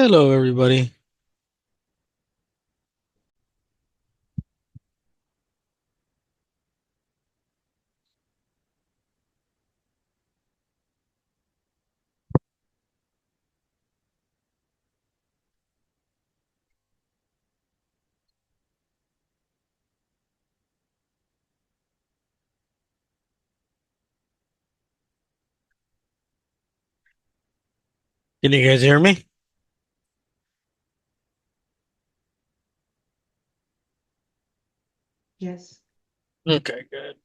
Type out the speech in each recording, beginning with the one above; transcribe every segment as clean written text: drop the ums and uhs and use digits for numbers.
Hello, everybody. Can you guys hear me? Yes. Okay, good.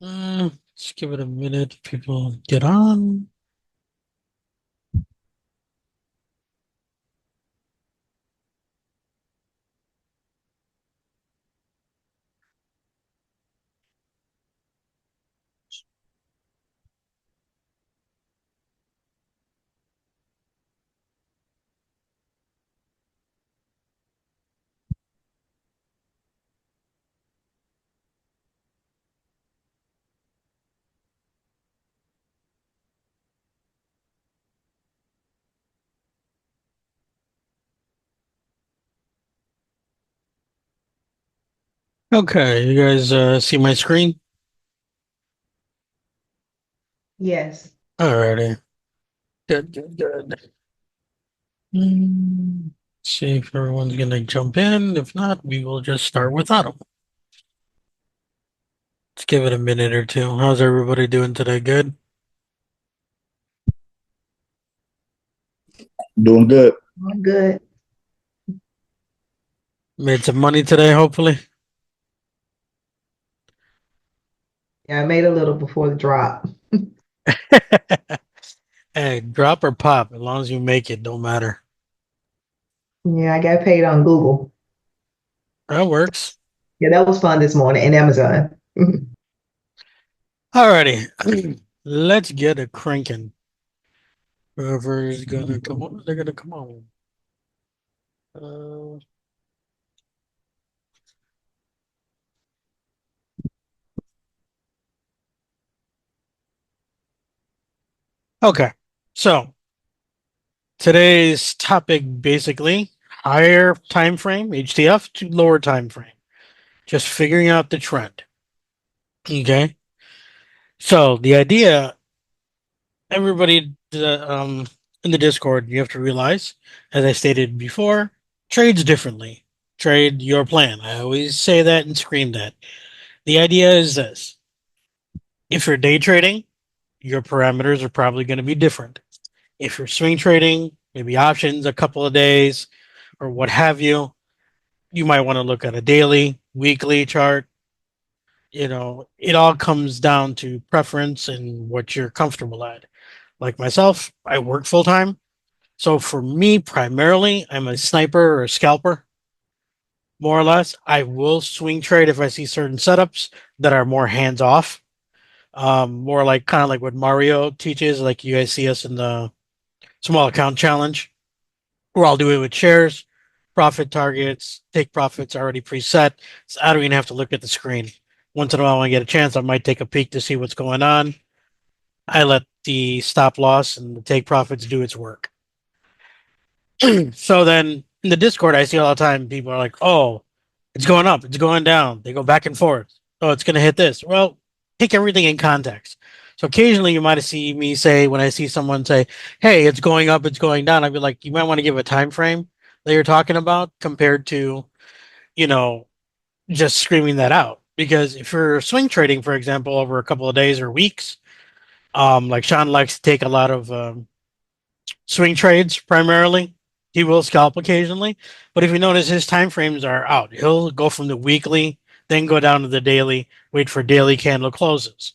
Let's give it a minute. People get on. Okay, you guys see my screen? Yes. Alrighty. Good, good, good. Mm, See if everyone's gonna jump in. If not, we will just start without them. Let's give it a minute or two. How's everybody doing today? Good? Doing good. I'm good. Made some money today, hopefully. Yeah, I made a little before the drop. Hey, drop or pop, as long as you make it, don't matter. Yeah, I got paid on Google. That works. Yeah, that was fun this morning and Amazon. Alrighty. Let's get a cranking. Whoever's gonna come on, they're gonna come on. Uh, okay, so today's topic basically higher time frame (HTF) to lower time frame, just figuring out the trend. Okay, so the idea, everybody, in the Discord, you have to realize, as I stated before, trades differently. Trade your plan. I always say that and scream that. The idea is this: if you're day trading, your parameters are probably going to be different. If you're swing trading, maybe options a couple of days or what have you, you might want to look at a daily, weekly chart. It all comes down to preference and what you're comfortable at. Like myself, I work full time. So for me, primarily, I'm a sniper or a scalper, more or less. I will swing trade if I see certain setups that are more hands off, more like kind of like what Mario teaches, like you guys see us in the small account challenge. Or I'll do it with shares, profit targets, take profits already preset. So I don't even have to look at the screen. Once in a while, when I get a chance, I might take a peek to see what's going on. I let the stop loss and the take profits do its work. So then in the Discord, I see all the time people are like, oh, it's going up, it's going down. They go back and forth. Oh, it's going to hit this. Well, take everything in context. So occasionally you might see me say, when I see someone say, hey, it's going up, it's going down, I'd be like, you might want to give a time frame that you're talking about compared to, you know, just screaming that out. Because if you're swing trading, for example, over a couple of days or weeks, like Sean likes to take a lot of swing trades primarily. He will scalp occasionally, but if you notice, his time frames are out. He'll go from the weekly, then go down to the daily, wait for daily candle closes.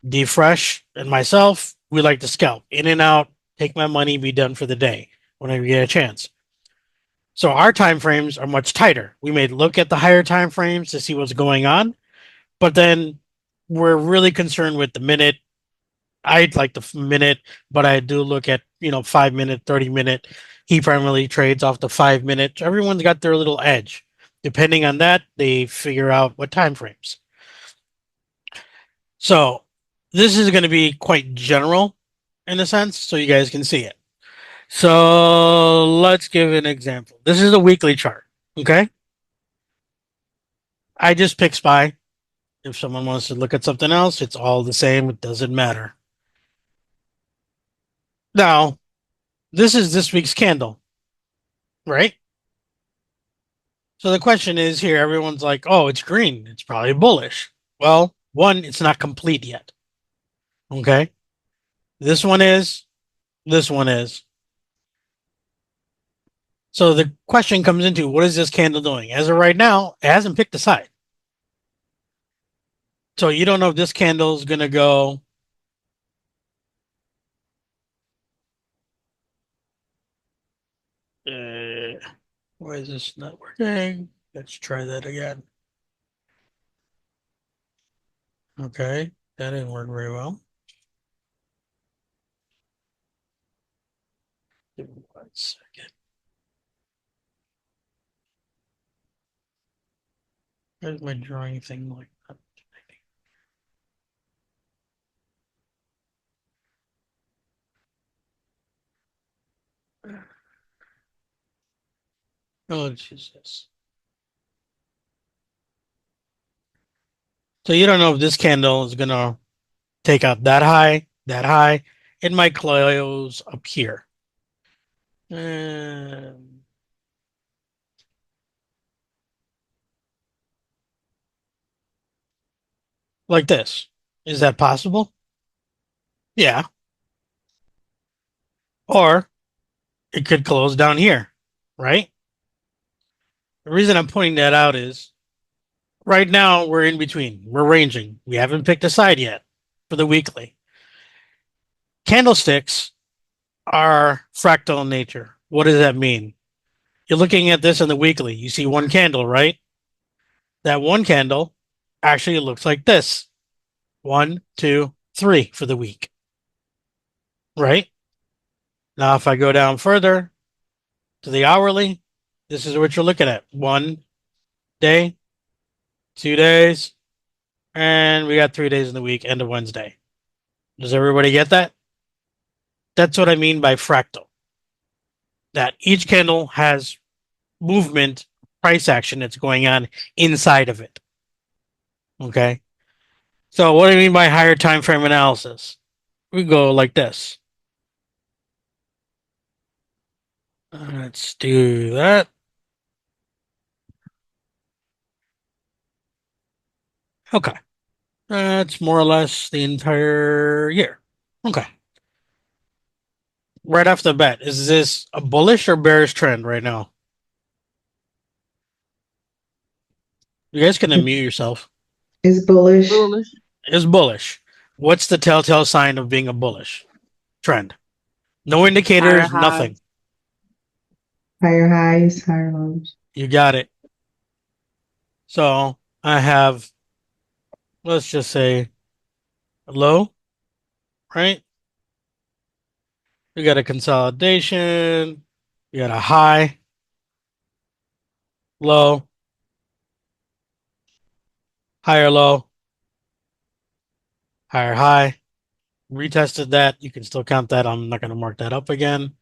D Fresh and myself, we like to scalp in and out, take my money, be done for the day whenever you get a chance. So our time frames are much tighter. We may look at the higher time frames to see what's going on, but then we're really concerned with the minute. I'd like the minute, but I do look at 5 minute, 30 minute. He primarily trades off the 5 minute. Everyone's got their little edge. Depending on that, they figure out what time frames. So this is going to be quite general in a sense, so you guys can see it. So let's give an example. This is a weekly chart. Okay. I just pick SPY. If someone wants to look at something else, it's all the same. It doesn't matter. Now, this is this week's candle, right? So the question is here, everyone's like, oh, it's green. It's probably bullish. Well, one, it's not complete yet. Okay. This one is, this one is. So the question comes into what is this candle doing? As of right now, it hasn't picked a side. So you don't know if this candle is going to go. Why is this not working? Let's try that again. Okay. That didn't work very well. Give me 1 second. Where's my drawing thing like that? Oh, let's use this. So you don't know if this candle is gonna take out that high, that high. It might close up here. Um, like this. Is that possible? Yeah. Or it could close down here, right? The reason I'm pointing that out is right now we're in between. We're ranging. We haven't picked a side yet for the weekly. Candlesticks are fractal in nature. What does that mean? You're looking at this in the weekly. You see one candle, right? That one candle actually looks like this. 1, 2, 3 for the week, right? Now, if I go down further to the hourly, this is what you're looking at. 1 day, 2 days, and we got 3 days in the week, end of Wednesday. Does everybody get that? That's what I mean by fractal. That each candle has movement, price action that's going on inside of it. Okay. So what do I mean by higher time frame analysis? We go like this. Let's do that. Okay. That's more or less the entire year. Okay. Right off the bat, is this a bullish or bearish trend right now? You guys can unmute yourself. It's bullish. Bullish. It's bullish. What's the telltale sign of being a bullish trend? No Higher indicators, nothing. highs. Higher highs, higher lows. You got it. So I have, let's just say, a low, right? We got a consolidation. We got a high, low, higher low, higher high. Retested that. You can still count that. I'm not going to mark that up again.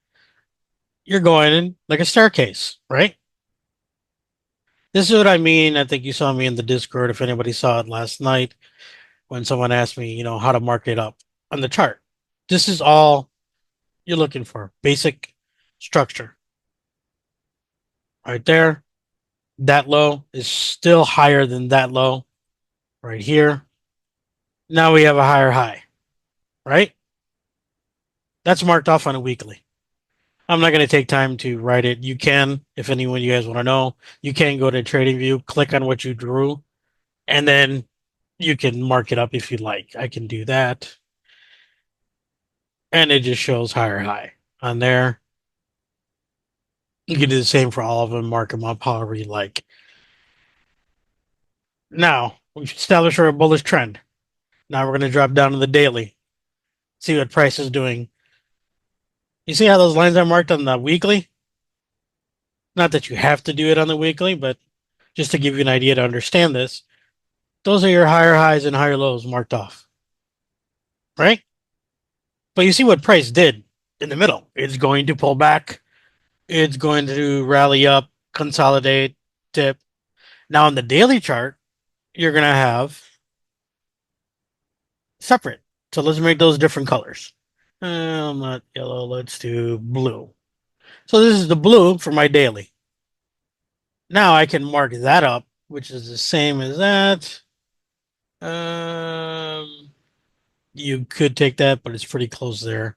You're going in like a staircase, right? This is what I mean. I think you saw me in the Discord if anybody saw it last night when someone asked me, how to mark it up on the chart. This is all you're looking for. Basic structure. Right there. That low is still higher than that low right here. Now we have a higher high, right? That's marked off on a weekly. I'm not going to take time to write it. You can, if anyone you guys want to know, you can go to TradingView, click on what you drew, and then you can mark it up if you like. I can do that. And it just shows higher high on there. You can do the same for all of them, mark them up however you like. Now, we establish our bullish trend. Now we're going to drop down to the daily, see what price is doing. You see how those lines are marked on the weekly? Not that you have to do it on the weekly, but just to give you an idea to understand this, those are your higher highs and higher lows marked off, right? But you see what price did. in the middle. It's going to pull back. It's going to rally up, consolidate, dip. Now on the daily chart, you're going to have separate. So let's make those different colors. Not yellow. Let's do blue. So this is the blue for my daily. Now I can mark that up, which is the same as that. Um, you could take that, but it's pretty close there.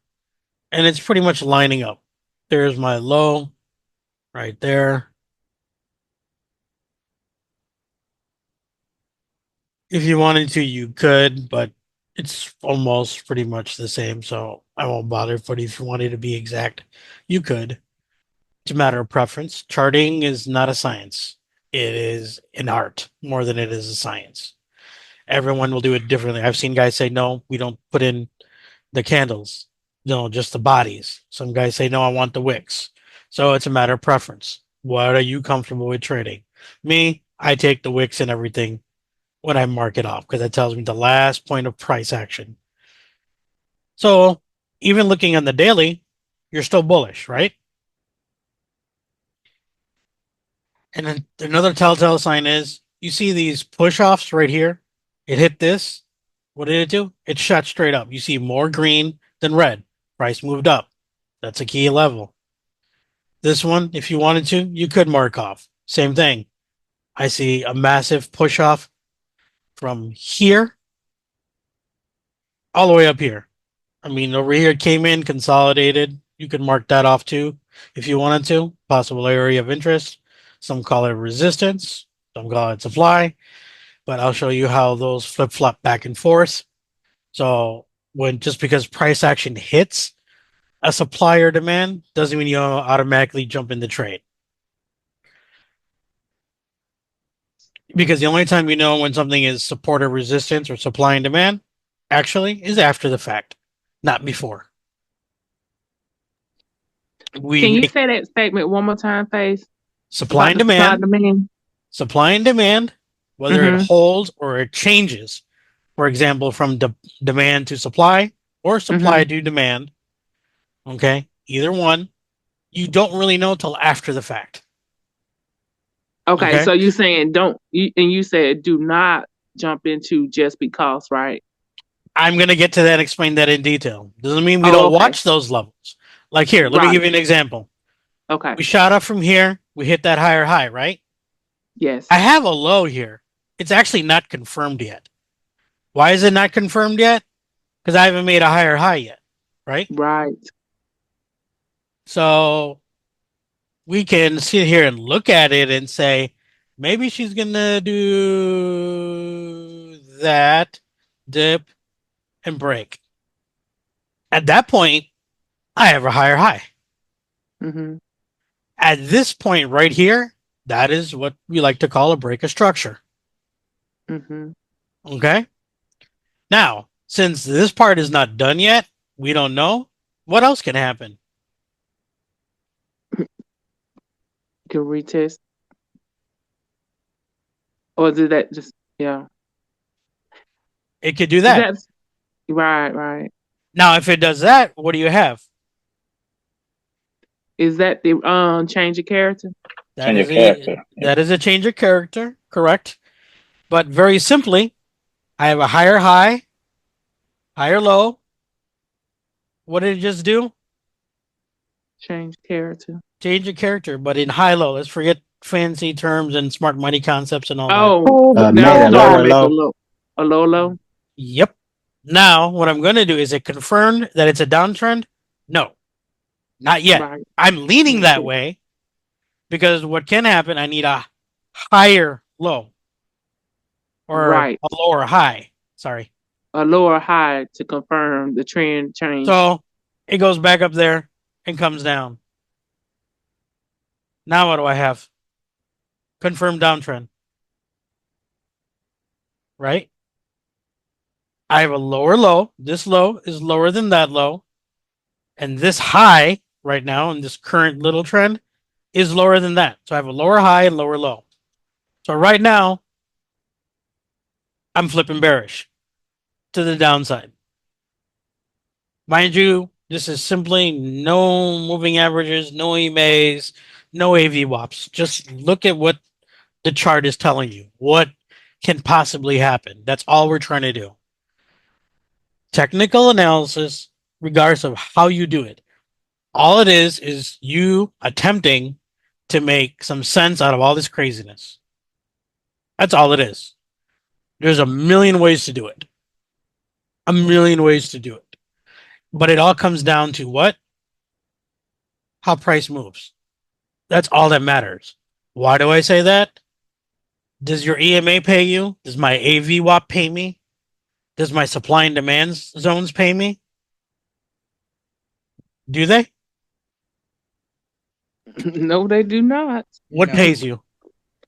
And it's pretty much lining up. There's my low right there. If you wanted to, you could, but it's almost pretty much the same. So I won't bother. But if you wanted to be exact, you could. It's a matter of preference. Charting is not a science, it is an art more than it is a science. Everyone will do it differently. I've seen guys say, no, we don't put in the candles, no, just the bodies. Some guys say, no, I want the wicks. So it's a matter of preference. What are you comfortable with trading? Me, I take the wicks and everything when I mark it off because that tells me the last point of price action. So even looking on the daily, you're still bullish, right? And then another telltale sign is you see these push offs right here. It hit this. What did it do? It shot straight up. You see more green than red. Price moved up. That's a key level. This one, if you wanted to, you could mark off. Same thing. I see a massive push off from here all the way up here. I mean, over here it came in, consolidated. You could mark that off too if you wanted to. Possible area of interest. Some call it resistance, some call it supply, but I'll show you how those flip flop back and forth. So when just because price action hits a supply or demand doesn't mean you automatically jump in the trade. Because the only time you know when something is support or resistance or supply and demand actually is after the fact, not before. We Can you make say that statement one more time, Face? supply About and the supply demand, demand? whether it Mm-hmm. holds or it changes. For example, from demand to supply or supply Mm-hmm. to demand. Okay, either one. You don't really know till after the fact. Okay, Okay, so you saying don't you, and you said do not jump into just because, right? I'm gonna get to that and explain that in detail. Doesn't mean we Oh, don't okay. watch those levels. Like here, let me Right. give you an example. Okay. We shot up from here. We hit that higher high, right? I Yes. have a low here. It's actually not confirmed yet. Why is it not confirmed yet? Because I haven't made a higher high yet, right? Right. So we can sit here and look at it and say, maybe she's gonna do that, dip, and break. At that point, I have a higher high. Mm-hmm. At this point right here, that is what we like to call a break of structure. Mm-hmm. Okay. Now, since this part is not done yet, we don't know what else can happen. Can retest, or did that just yeah? It could do Is that. that right? Right. Now, if it does that, what do you have? Is that the change of character? That is a change of character, correct? But very simply, I have a higher high, higher low. What did it just do? Change character. Change of character, but in high low. Let's forget fancy terms and smart money concepts and all that. Oh, Pull the now Made a pull started to lower back. make low. a low low. Yep. Now, what I'm going to do is it confirmed that it's a downtrend? No, not yet. Right. I'm leaning Not that yet. way because what can happen, I need a higher low or Right. a lower high. Sorry. A lower high to confirm the trend change. So it goes back up there and comes down. Now, what do I have? Confirmed downtrend, right? I have a lower low. This low is lower than that low. And this high right now in this current little trend is lower than that. So I have a lower high and lower low. So right now, I'm flipping bearish to the downside. Mind you, This is simply no moving averages, no EMAs, no AV WAPs. Just look at what the chart is telling you. What can possibly happen? That's all we're trying to do. Technical analysis, regardless of how you do it. All it is you attempting to make some sense out of all this craziness. That's all it is. There's a million ways to do it. A million ways to do it. But it all comes down to what? How price moves. That's all that matters. Why do I say that? Does your EMA pay you? Does my AV WAP pay me? Does my supply and demand zones pay me? Do they? No, they do not. What No, pays you?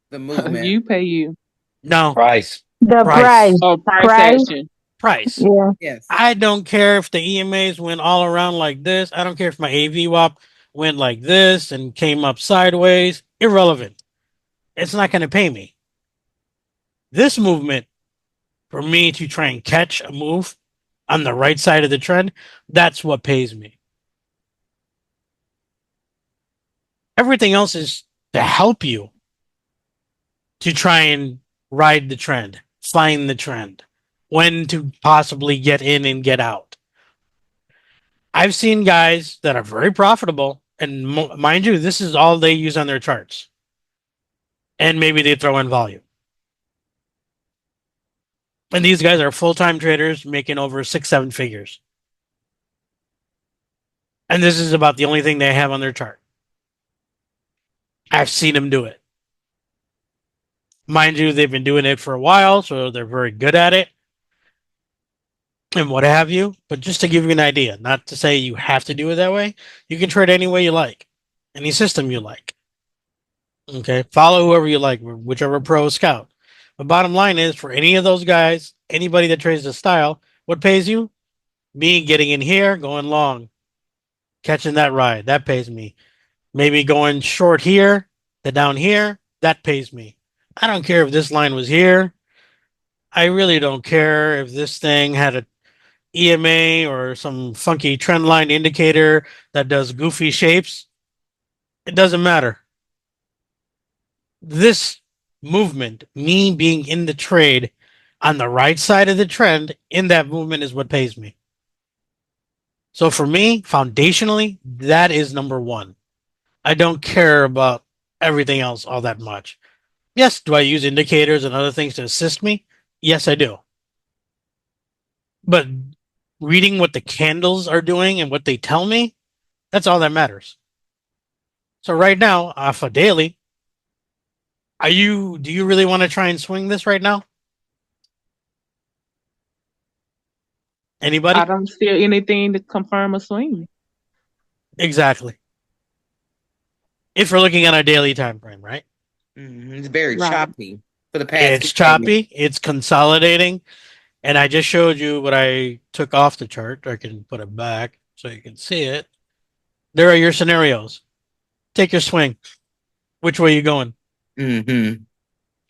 the movement. You pay you. No. Price. The Price. price. Oh, price Price. action. Price. Yeah. Yes. I don't care if the EMAs went all around like this. I don't care if my AV WAP went like this and came up sideways. Irrelevant. It's not going to pay me. This movement, for me to try and catch a move on the right side of the trend, that's what pays me. Everything else is to help you to try and ride the trend, find the trend, when to possibly get in and get out. I've seen guys that are very profitable, and mind you, this is all they use on their charts. And maybe they throw in volume. And these guys are full-time traders making over 6-7 figures. And this is about the only thing they have on their chart. I've seen them do it. Mind you, they've been doing it for a while, so they're very good at it and what have you. But just to give you an idea, not to say you have to do it that way, you can trade any way you like, any system you like. Okay, follow whoever you like, whichever pro scout. The bottom line is for any of those guys, anybody that trades the style, what pays you? Me getting in here, going long, catching that ride, that pays me. Maybe going short here, the down here, that pays me. I don't care if this line was here. I really don't care if this thing had a EMA or some funky trend line indicator that does goofy shapes. It doesn't matter. This movement, me being in the trade on the right side of the trend in that movement is what pays me. So for me, foundationally, that is number one. I don't care about everything else all that much. Yes, do I use indicators and other things to assist me? Yes, I do. But reading what the candles are doing and what they tell me, that's all that matters. So right now, off a daily, do you really want to try and swing this right now? Anybody? I don't see anything to confirm a swing. Exactly. If we're looking at a daily time frame, right? It's very Right. choppy for the past. It's choppy, it's consolidating, and I just showed you what I took off the chart. I can put it back so you can see it. There are your scenarios. Take your swing. Which way are you going? Mm-hmm.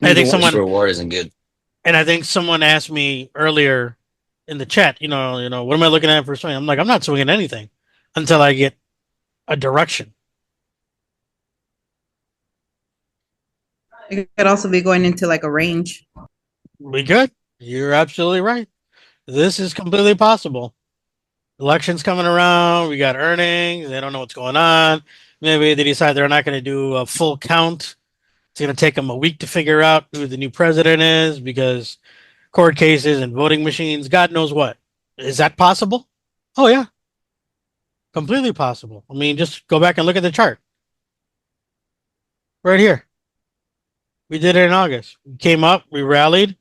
I think This someone reward isn't good. and I think someone asked me earlier in the chat, what am I looking at for a swing? I'm like, I'm not swinging anything until I get a direction. It could also be going into like a range. We good. You're absolutely right. This is completely possible. Elections coming around. We got earnings. They don't know what's going on. Maybe they decide they're not going to do a full count. It's going to take them a week to figure out who the new president is because court cases and voting machines, God knows what. Is that possible? Oh, yeah. Completely possible. I mean, just go back and look at the chart. Right here. We did it in August. We came up, we rallied,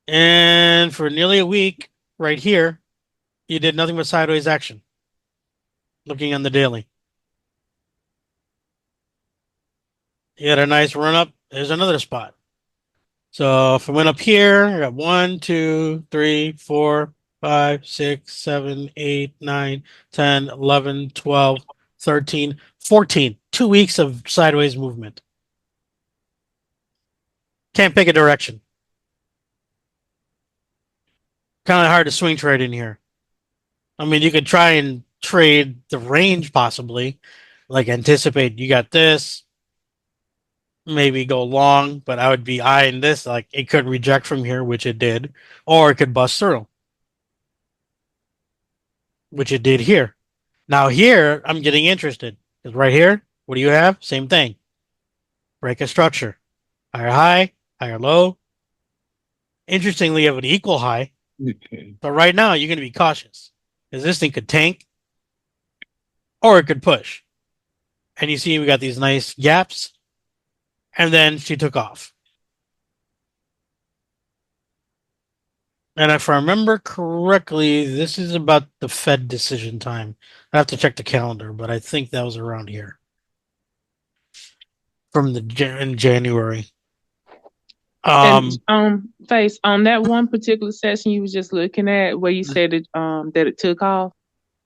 and for nearly a week, right here, you did nothing but sideways action. Looking on the daily. You had a nice run up. There's another spot. So if I went up here, I got 1, 2, 3, 4, 5, 6, 7, 8, 9, 10, 11, 12, 13, 14. 2 weeks of sideways movement. Can't pick a direction. Kind of hard to swing trade in here. I mean, you could try and trade the range possibly, like anticipate you got this, maybe go long, but I would be eyeing this like it could reject from here, which it did, or it could bust through, which it did here. Now here I'm getting interested because right here, what do you have? Same thing. Break a structure. Higher high, higher low. Interestingly, you have an equal high. But right now, you're going to be cautious because this thing could tank or it could push. And you see, we got these nice gaps. And then she took off. And if I remember correctly, this is about the Fed decision time. I have to check the calendar, but I think that was around here from in January. And Face, on that one particular session you was just looking at where you said that it took off,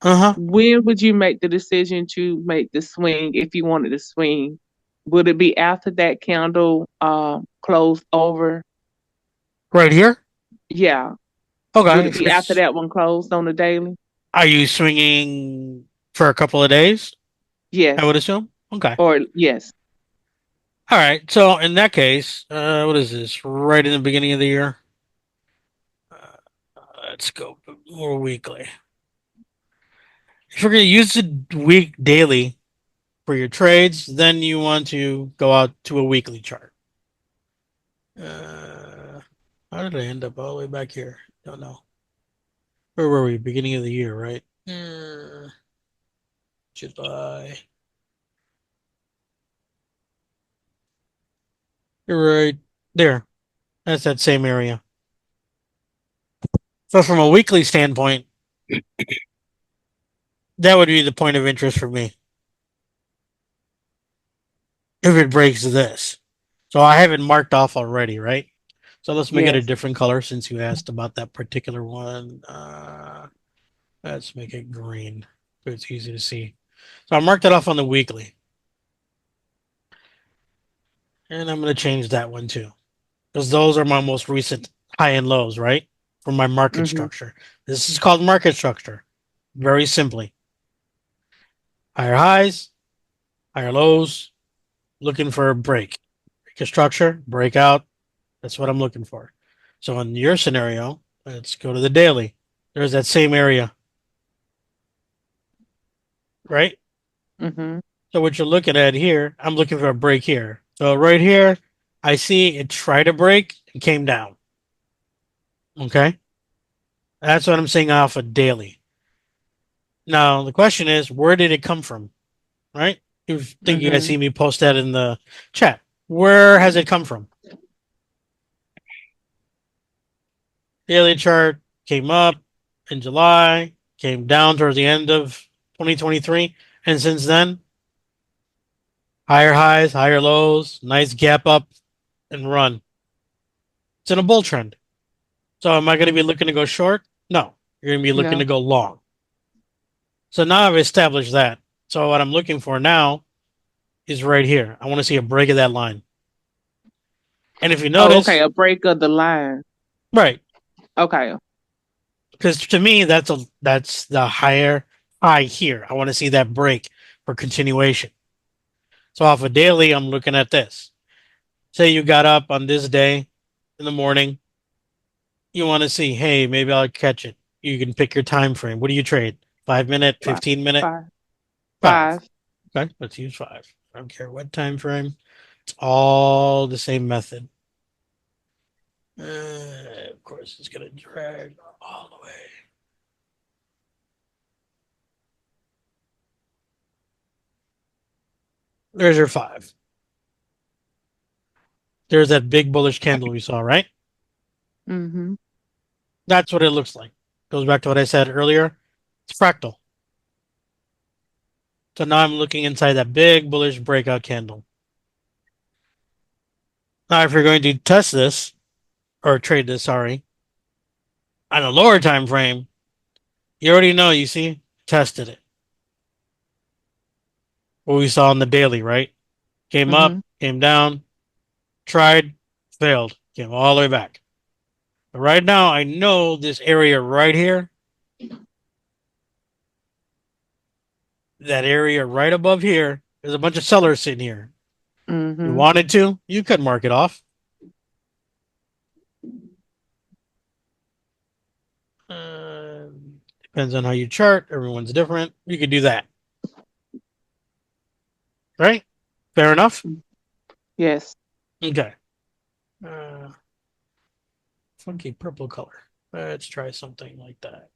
Uh-huh. when would you make the decision to make the swing if you wanted to swing? Would it be after that candle closed over? Right here? Yeah. Okay. Would it be after that one closed on the daily? Are you swinging for a couple of days? Yes. I would assume. Okay. Or yes. All right. So in that case, what is this? Right in the beginning of the year? Let's go more weekly. If you're going to use the week daily for your trades, then you want to go out to a weekly chart. How did I end up all the way back here? Don't know. Where were we? Beginning of the year, right? July. You're right there. That's that same area. So from a weekly standpoint, that would be the point of interest for me. If it breaks this. So I have it marked off already, right? So let's make it a Yes. different color since you asked about that particular one. Let's make it green so it's easy to see. So I marked it off on the weekly. And I'm going to change that one too. Because those are my most recent high and lows, right? For my market structure. This is called market structure. Very simply. Higher highs, higher lows, looking for a break. Break a structure, breakout. That's what I'm looking for. So in your scenario, let's go to the daily. There's that same area, right? Mm-hmm. So what you're looking at here, I'm looking for a break here. So right here, I see it tried to break and came down. Okay. That's what I'm seeing off a daily. Now the question is, where did it come from? Right? You think you guys see me post that in the chat. Where has it come from? Daily chart came up in July, came down towards the end of 2023, and since then, higher highs, higher lows, nice gap up and run. It's in a bull trend. So am I going to be looking to go short? No. You're going to be looking No. to go long. So now I've established that. So what I'm looking for now is right here. I want to see a break of that line. And if you Oh, notice, okay, a break of the line. right, Okay. because to me that's the higher high here. I want to see that break for continuation. So off a daily, I'm looking at this. Say you got up on this day in the morning, you want to see, hey, maybe I'll catch it. You can pick your time frame. What do you trade? 5 minute, 15 minute, Five. five. Five. Okay, let's use five. I don't care what time frame. It's all the same method. Of course, it's gonna drag all the way. There's your five. There's that big bullish candle we saw, right? Mm-hmm. That's what it looks like. Goes back to what I said earlier. It's fractal. So now I'm looking inside that big bullish breakout candle. Now, if you're going to test this or trade this, sorry, on a lower time frame, you already know. You see, tested it. What we saw in the daily, right? Came up, came down, tried, failed, came all the way back. But right now, I know this area right here that area right above here, there's a bunch of sellers sitting here. You Mm-hmm. wanted to, you could mark it off. Uh, Depends on how you chart. Everyone's different. You could do that. Right? Fair enough? Yes. Okay. Funky purple color. Let's try something like that.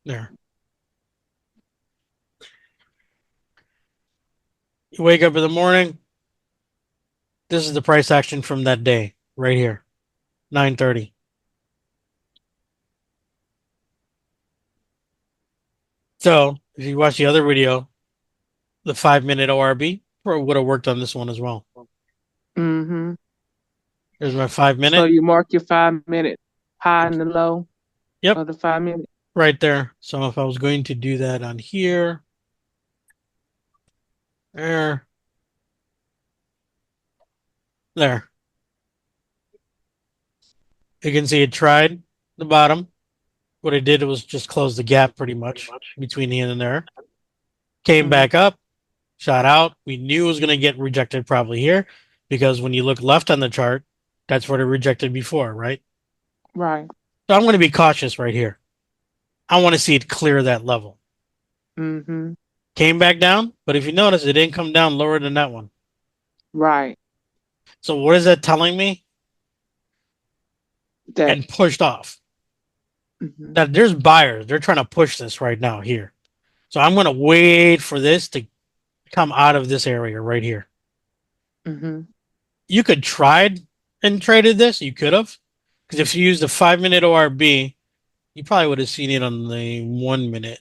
There. You wake up in the morning. This is the price action from that day right here. 9:30. So if you watch the other video, the 5-minute ORB would have worked on this one as well. Mm-hmm. There's my 5-minute. So you mark your 5-minute high and the low Yep. of the 5-minute. Right there. So if I was going to do that on here, there, there. You can see it tried the bottom. What it did was just close the gap pretty much between here and there. Came back up, shot out. We knew it was going to get rejected probably here because when you look left on the chart, that's what it rejected before, right? Right. So I'm going to be cautious right here. I want to see it clear that level. Mm-hmm. Came back down, but if you notice, it didn't come down lower than that one. Right. So what is that telling me? That. And pushed off. Mm-hmm. That there's buyers. They're trying to push this right now here. So I'm going to wait for this to come out of this area right here. Mm-hmm. You could tried and traded this. You could have. Because if you used the 5-minute ORB, you probably would have seen it on the 1-minute.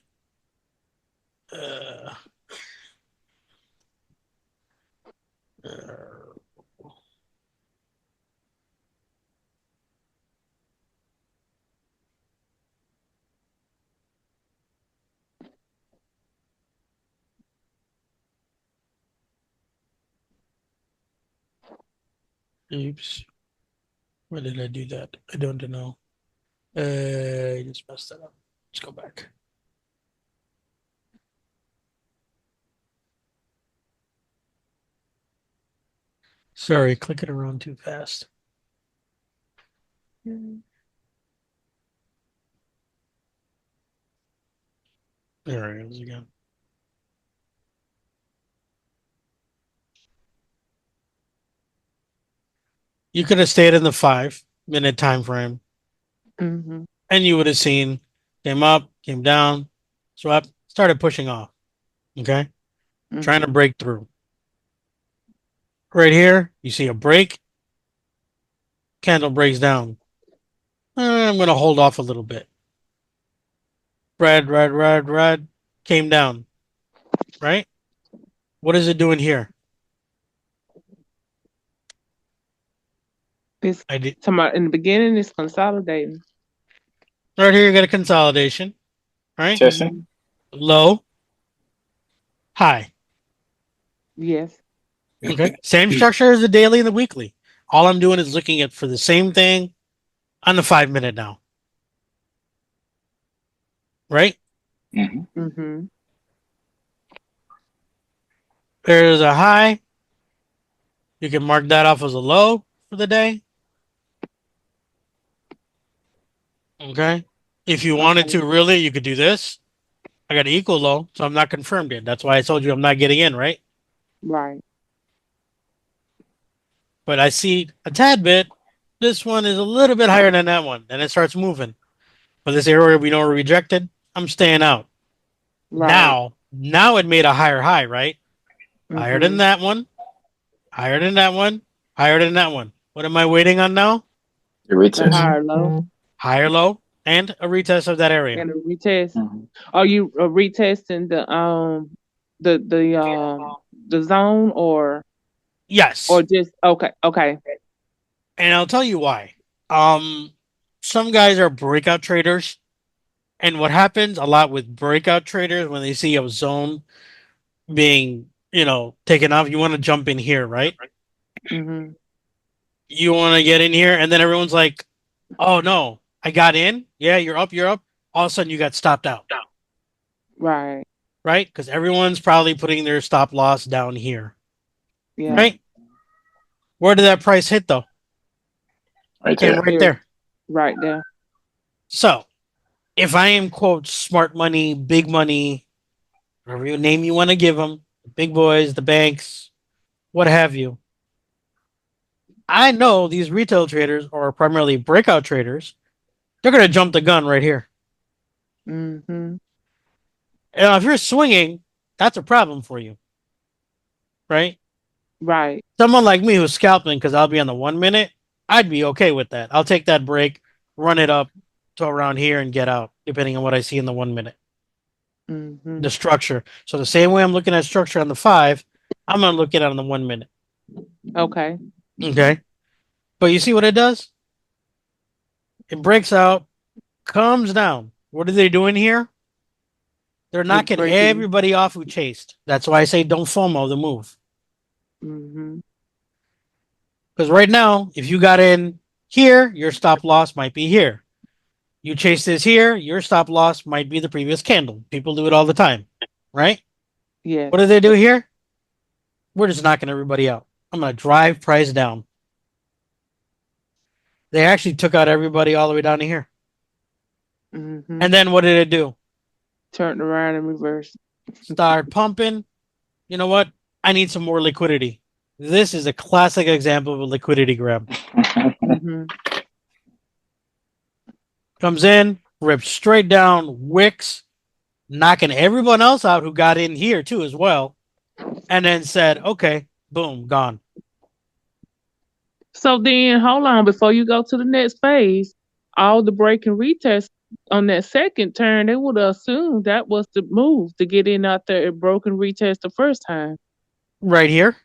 Oops. Why did I do that? I don't know. I just messed that up. Let's go back. Sorry, clicking around too fast. There it is again. You could have stayed in the 5-minute time frame, Mm-hmm. and you would have seen came up, came down, swept, started pushing off. Okay, trying to break through. Right here, you see a break. Candle breaks down. I'm going to hold off a little bit. Red, came down. Right? What is it doing here? It's I did talking about in the beginning. It's consolidating. right here. You got a consolidation. Right? Testing. Low, high. Yes. Okay. Same structure as the daily and the weekly. All I'm doing is looking at for the same thing on the 5-minute now. Right? Mm-hmm. Mm-hmm. There's a high. You can mark that off as a low for the day. Okay. If you wanted to really, you could do this. I got an equal low, so I'm not confirmed yet. That's why I told you I'm not getting in, right? Right. But I see a tad bit. This one is a little bit higher than that one. And it starts moving. But this area we know we're rejected, I'm staying out. Right. Now it made a higher high, right? Higher than Mhm. that one, higher than that one, higher than that one. What am I waiting on now? The The retest. higher low Higher low and a retest of that area. and a retest. Mhm. Are you retesting the zone Yes. or just okay. And I'll tell you why. Some guys are breakout traders. And what happens a lot with breakout traders when they see a zone being, taken off, you want to jump in here, right? Mhm. You want to get in here, and then everyone's like, "Oh no, I got in. Yeah, you're up. All of a sudden, you got stopped out. Right. right? Because everyone's probably putting their stop loss down here, Yeah. right? Where did that price hit though? Right Came there. right there. Right there. So if I am quote smart money, big money, whatever you name you want to give them, the big boys, the banks, what have you, I know these retail traders or primarily breakout traders, they're going to jump the gun right here. Mm-hmm. And if you're swinging, that's a problem for you, right? Right. Someone like me who's scalping because I'll be on the 1 minute, I'd be okay with that. I'll take that break, run it up to around here and get out, depending on what I see in the 1 minute. Mm-hmm. The structure. So the same way I'm looking at structure on the 5, I'm going to look at it on the 1 minute. Okay. Okay. But you see what it does? It breaks out, comes down. What are they doing here? They're knocking breaking. everybody off who chased. That's why I say don't FOMO the move. Mm-hmm. Because right now, if you got in here, your stop loss might be here. You chase this here, your stop loss might be the previous candle. People do it all the time, right? Yes. What do they do here? We're just knocking everybody out. I'm going to drive price down. They actually took out everybody all the way down to here. Mm-hmm. And then what did it do? Turned around and reversed. Start pumping. You know what? I need some more liquidity. This is a classic example of a liquidity grab. Mm-hmm. Comes in, rips straight down, wicks, knocking everyone else out who got in here too as well, and then said, okay, boom, gone. So then, hold on, before you go to the next phase, all the break and retest on that second turn, they would have assumed that was the move to get in out there and broke and retest the first time. Right here?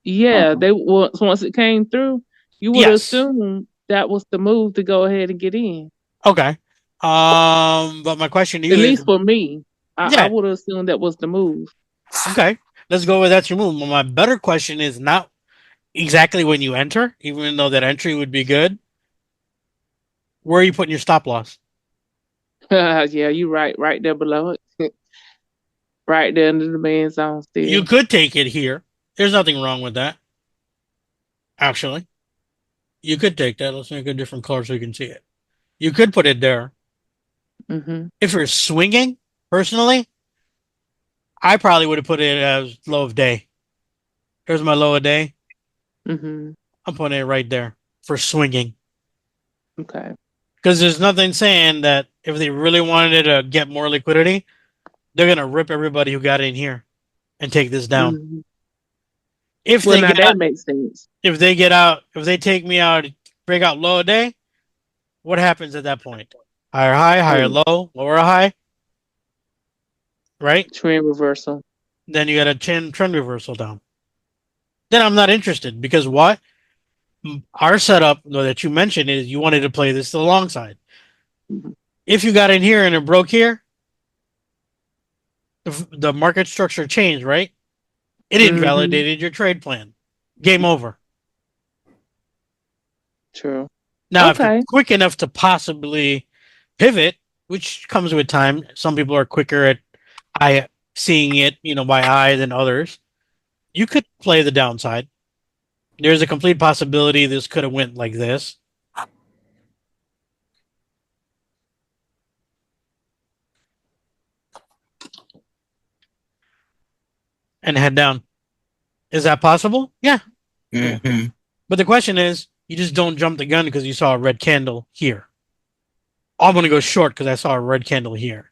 Yeah, they once it came through, you would Yes. assume that was the move to go ahead and get in. Okay. But my question to you At is, least for me, I yeah, would have assumed that was the move. okay. Let's go with that's your move. My better question is not exactly when you enter, even though that entry would be good. Where are you putting your stop loss? Yeah, you right there below it. Right there in the demand zone still. You could take it here. There's nothing wrong with that. Actually, you could take that. Let's make a different color so you can see it. You could put it there. Mm-hmm. If you're swinging, personally, I probably would have put it as low of day. There's my low of day. Mm-hmm. I'm putting it right there for swinging. Okay. Because there's nothing saying that if they really wanted to get more liquidity, they're going to rip everybody who got in here and take this down. Mm-hmm. If Well, they now get that out, makes sense. if they get out, if they take me out, break out low of day, what happens at that point? Higher high, higher low, lower high, right? Trend reversal. Then you got a trend reversal down. Then I'm not interested because what? Our setup that you mentioned is you wanted to play this to the long side. Mm-hmm. If you got in here and it broke here, the market structure changed, right? It invalidated your trade plan. Game over. True. Now, if Okay. you're quick enough to possibly pivot, which comes with time, some people are quicker at seeing it, by eye than others. You could play the downside. There's a complete possibility this could have went like this. And head down. Is that possible? Yeah. Mm-hmm. But the question is, you just don't jump the gun because you saw a red candle here. Oh, I'm going to go short because I saw a red candle here.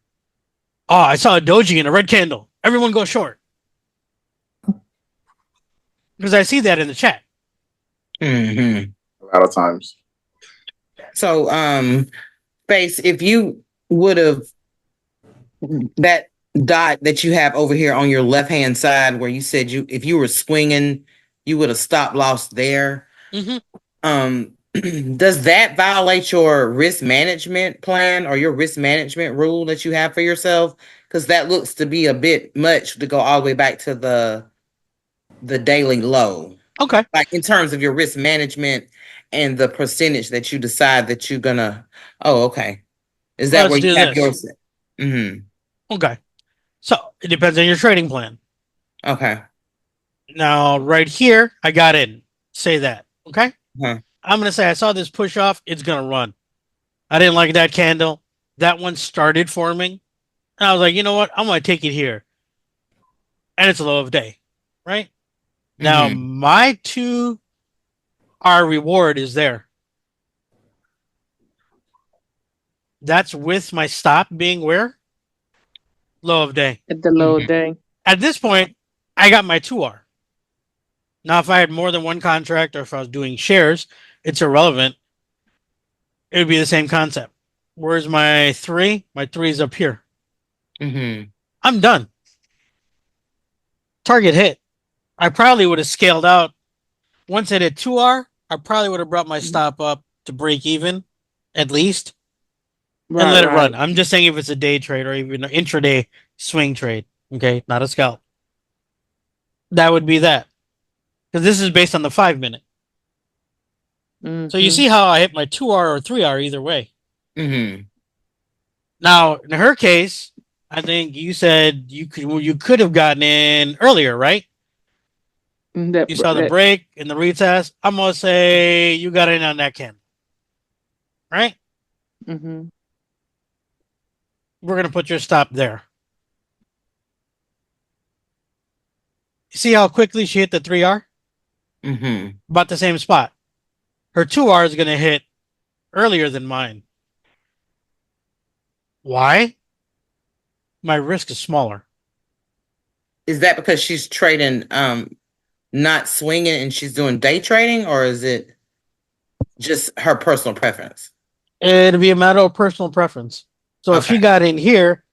Oh, I saw a doji and a red candle. Everyone go short. Because I see that in the chat. Mm-hmm. A lot of times. So, Face, if you would have that dot that you have over here on your left hand side where you said if you were swinging, you would have stop loss there. Mm-hmm. Does that violate your risk management plan or your risk management rule that you have for yourself? Because that looks to be a bit much to go all the way back to the daily low. Okay. Like in terms of your risk management and the percentage that you decide that you're gonna. Oh, okay. Is that Let's where you do have this. yours? Mm-hmm. Okay. So it depends on your trading plan. Okay. Now, right here, I got in. Say that. Okay. Huh. I'm going to say I saw this push off. It's going to run. I didn't like that candle. That one started forming. And I was like, you know what? I'm going to take it here. And it's a low of day. Right. Now, Mm-hmm. my 2R reward is there. That's with my stop being where? Low of day. At the low Mhm. day. At this point, I got my 2R. Now, if I had more than one contract or if I was doing shares, it's irrelevant. It would be the same concept. Where's my 3? My 3 is up here. Mm-hmm. I'm done. Target hit. I probably would have scaled out. Once it hit 2R, I probably would have brought my stop up to break even, at least, and let it run. I'm just saying if it's a day trade or even an intraday swing trade, okay, not a scalp. That would be that. Because this is based on the 5 minute. So you Mhm. see how I hit my 2R or 3R either way. Mm-hmm. Now, in her case, I think you said you could have gotten in earlier, right? That You saw the that break and the retest. I'm gonna say you got in on that candle, right? mhm. We're gonna put your stop there. You see how quickly she hit the 3R? Mm-hmm. About the same spot. Her 2R is gonna hit earlier than mine. Why? My risk is smaller. Is that because she's trading not swinging and she's doing day trading, or is it just her personal preference? It'd be a matter of personal preference. So if she Okay. got in here,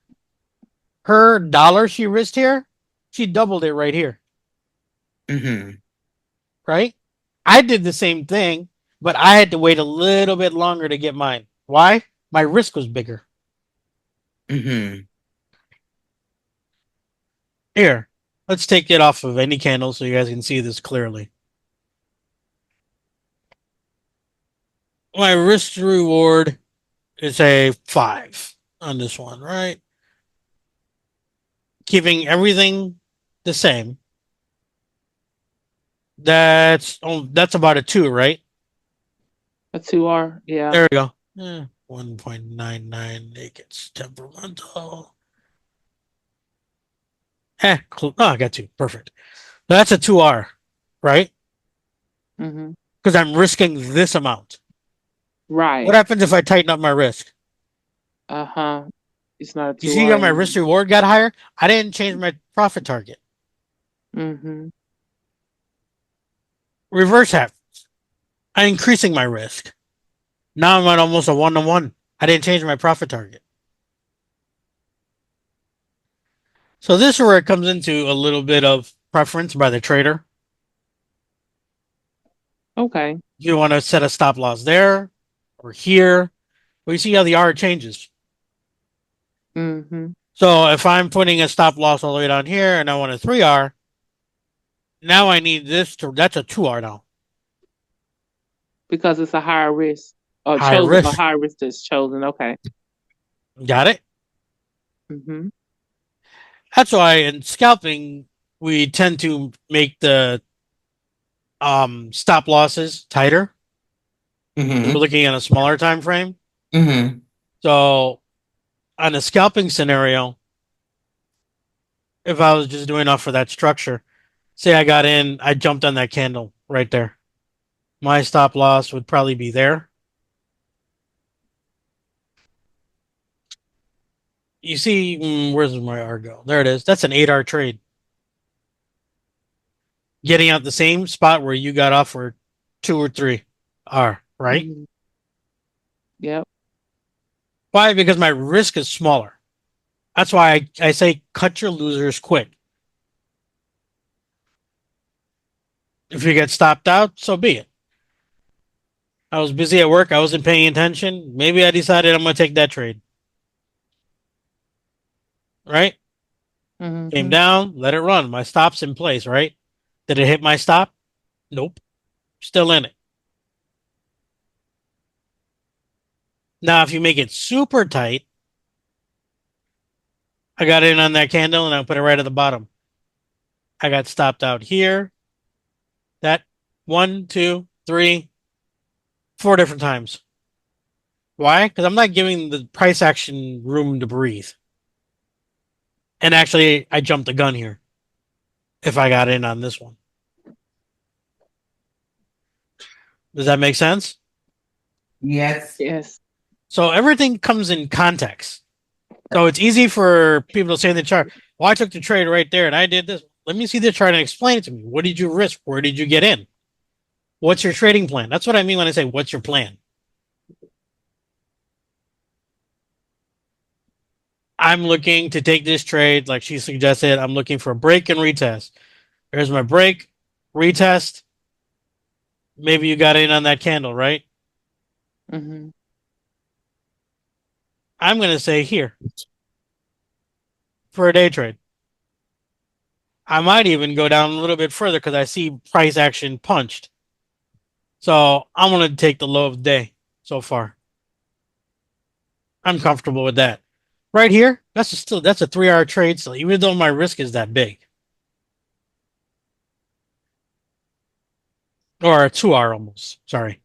her dollar she risked here, she doubled it right here, Mm-hmm. right? I did the same thing, but I had to wait a little bit longer to get mine. Why? My risk was bigger. Mm-hmm. Here, let's take it off of any candle so you guys can see this clearly. My risk to reward is a 5 on this one, right? Keeping everything the same. That's about a 2, right? A 2R. Yeah. There we go. 1.99 naked temperamental. I got 2. Perfect. That's a 2R, right? Mhm. Because I'm risking this amount. Right. What happens if I tighten up my risk? Uh-huh. It's not a You see how 2R my risk reward got higher? I didn't change my profit target. Mhm. Reverse happens. I'm increasing my risk. Now I'm at almost a 1-to-1. I didn't change my profit target. So this is where it comes into a little bit of preference by the trader. Okay. You want to set a stop loss there or here. Well, you see how the R changes. Mhm. So if I'm putting a stop loss all the way down here and I want a 3R, now I need this to, that's a 2R now. Because it's a higher risk. Or High chosen a risk. high risk that's chosen. Okay. Got it? Mhm. That's why in scalping, we tend to make the stop losses tighter. We're Mm-hmm. looking at a smaller time frame. Mm-hmm. So on a scalping scenario, if I was just doing off for that structure, say I got in, I jumped on that candle right there. My stop loss would probably be there. You see, where's my R go? There it is. That's an 8R trade. Getting out the same spot where you got off for 2 or 3R, right? Mhm. Yep. Why? Because my risk is smaller. That's why I say cut your losers quick. If you get stopped out, so be it. I was busy at work. I wasn't paying attention. Maybe I decided I'm going to take that trade. Right? Came Mhm. down, let it run. My stop's in place, right? Did it hit my stop? Nope. Still in it. Now, if you make it super tight, I got in on that candle and I put it right at the bottom. I got stopped out here. That 1, 2, 3, 4 different times. Why? Because I'm not giving the price action room to breathe. And actually, I jumped the gun here if I got in on this one. Does that make sense? Yes. Yes. So everything comes in context. So it's easy for people to say in the chart, well, I took the trade right there and I did this. Let me see the chart and explain it to me. What did you risk? Where did you get in? What's your trading plan? That's what I mean when I say, what's your plan? I'm looking to take this trade, like she suggested. I'm looking for a break and retest. There's my break, retest. Maybe you got in on that candle, right? Mm-hmm. I'm going to say here for a day trade. I might even go down a little bit further because I see price action punched. So I'm going to take the low of the day so far. I'm comfortable with that. Right here, that's a 3 hour trade still, even though my risk is that big. Or a 2 hour almost. Sorry.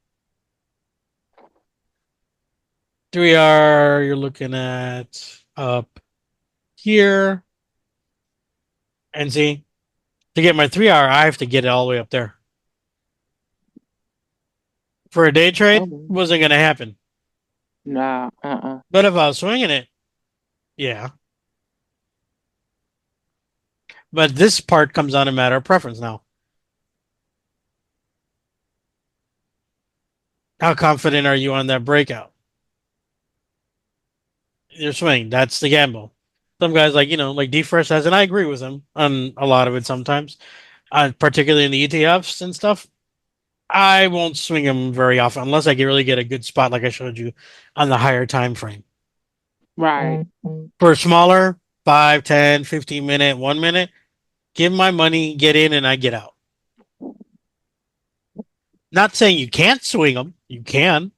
3 hour, you're looking at up here. And see, to get my 3 hour, I have to get it all the way up there. For a day trade, Oh, wasn't going to happen. nah. But if I was swinging it, yeah. But this part comes on a matter of preference now. How confident are you on that breakout? You're swinging. That's the gamble. Some guys like D says, and I agree with him on a lot of it sometimes, particularly in the ETFs and stuff. I won't swing them very often unless I can really get a good spot like I showed you on the higher time frame. Right. For smaller, 5, 10, 15 minute, 1 minute, give my money, get in, and I get out. Not saying you can't swing them. You can.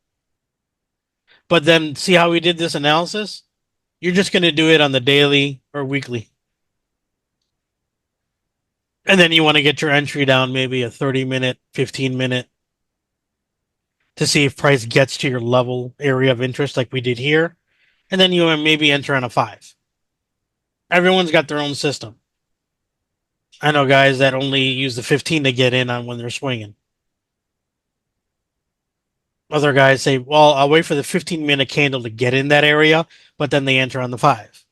But then see how we did this analysis? You're just going to do it on the daily or weekly. And then you want to get your entry down maybe a 30-minute, 15-minute to see if price gets to your level area of interest like we did here. And then you maybe enter on a 5. Everyone's got their own system. I know guys that only use the 15 to get in on when they're swinging. Other guys say, well, I'll wait for the 15-minute candle to get in that area, but then they enter on the 5.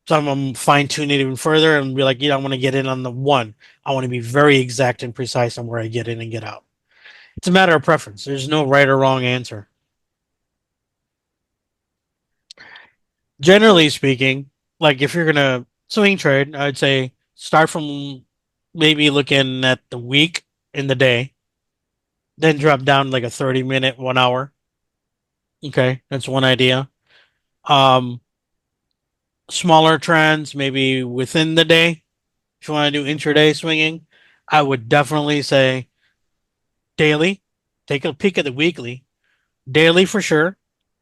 Some of them fine tune it even further and be like, I want to get in on the 1. I want to be very exact and precise on where I get in and get out. It's a matter of preference. There's no right or wrong answer. Generally speaking, like if you're going to swing trade, I'd say start from maybe looking at the week in the day, then drop down like a 30-minute, 1 hour. Okay, that's one idea. Um, Smaller trends, maybe within the day. If you want to do intraday swinging, I would definitely say daily. Take a peek at the weekly. Daily for sure.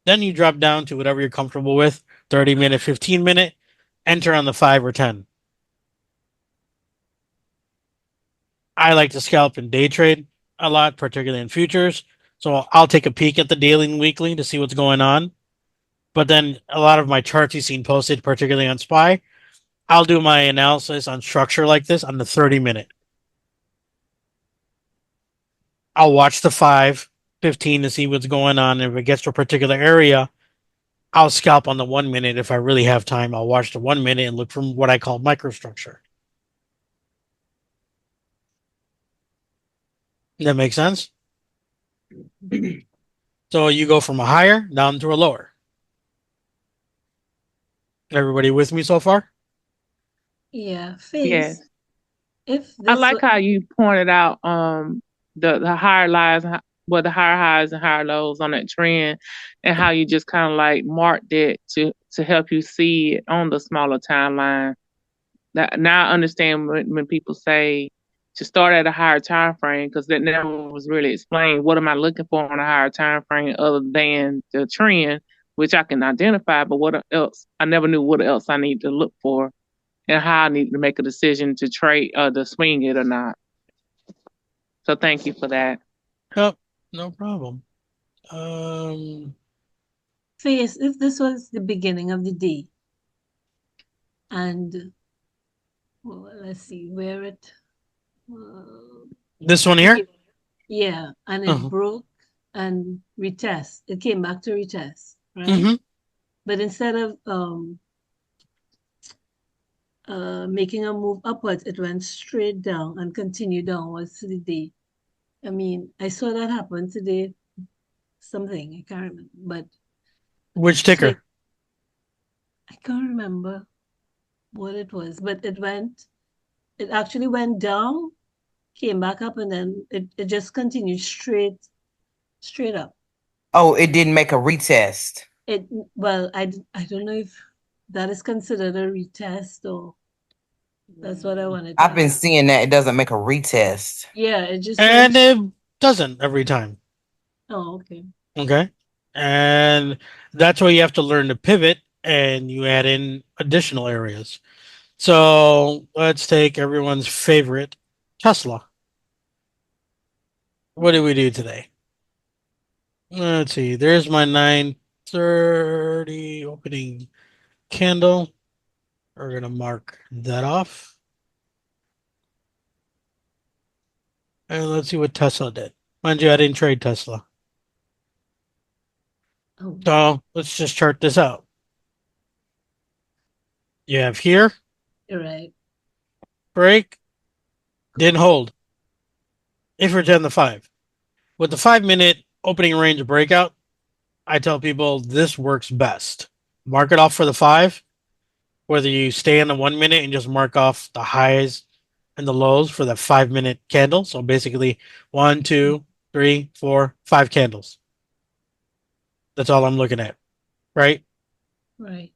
Then you drop down to whatever you're comfortable with 30-minute, 15-minute. Enter on the 5 or 10. I like to scalp and day trade a lot, particularly in futures. So I'll take a peek at the daily and weekly to see what's going on. But then a lot of my charts you've seen posted, particularly on SPY, I'll do my analysis on structure like this on the 30-minute. I'll watch the 5, 15 to see what's going on. If it gets to a particular area, I'll scalp on the 1 minute. If I really have time, I'll watch the 1 minute and look for what I call microstructure. That makes sense? So you go from a higher down to a lower. Everybody with me so far? Yeah, Yes. Face. If I this like how you pointed out the higher lies and the higher highs and higher lows on that trend, and how you just kind of like marked it to help you see it on the smaller timeline. That now I understand when people say to start at a higher time frame, because that never was really explained. What am I looking for on a higher time frame other than the trend? which I can identify, but what else? I never knew what else I need to look for and how I need to make a decision to trade to swing it or not. So thank you for that. Yep, no problem. Face, if this was the beginning of the day, and well, let's see where it. This one here? Yeah, and it Uh-huh. broke and retest. It came back to retest, right? Mm-hmm. But instead of making a move upwards, it went straight down and continued downwards to the day. I mean, I saw that happen today. Something I can't remember, but Which so ticker? I can't remember what it was, but it went. It actually went down, came back up, and then it just continued straight up. Oh, it didn't make a retest. It well, I don't know if that is considered a retest or that's what I wanted to I've been ask. seeing that it doesn't make a retest. Yeah, it just went. And it doesn't every time. Oh, okay. Okay. And that's why you have to learn to pivot and you add in additional areas. So let's take everyone's favorite Tesla. What did we do today? Let's see. There's my 9:30 opening candle. We're going to mark that off. And let's see what Tesla did. Mind you, I didn't trade Tesla. Oh, So let's just chart this out. You have here, you're right. break, didn't hold. If we're 10 to 5. With the 5 minute opening range breakout, I tell people this works best. Mark it off for the 5, whether you stay in the 1 minute and just mark off the highs and the lows for the 5 minute candle. So basically, 1, 2, 3, 4, 5 candles. That's all I'm looking at, right? Right.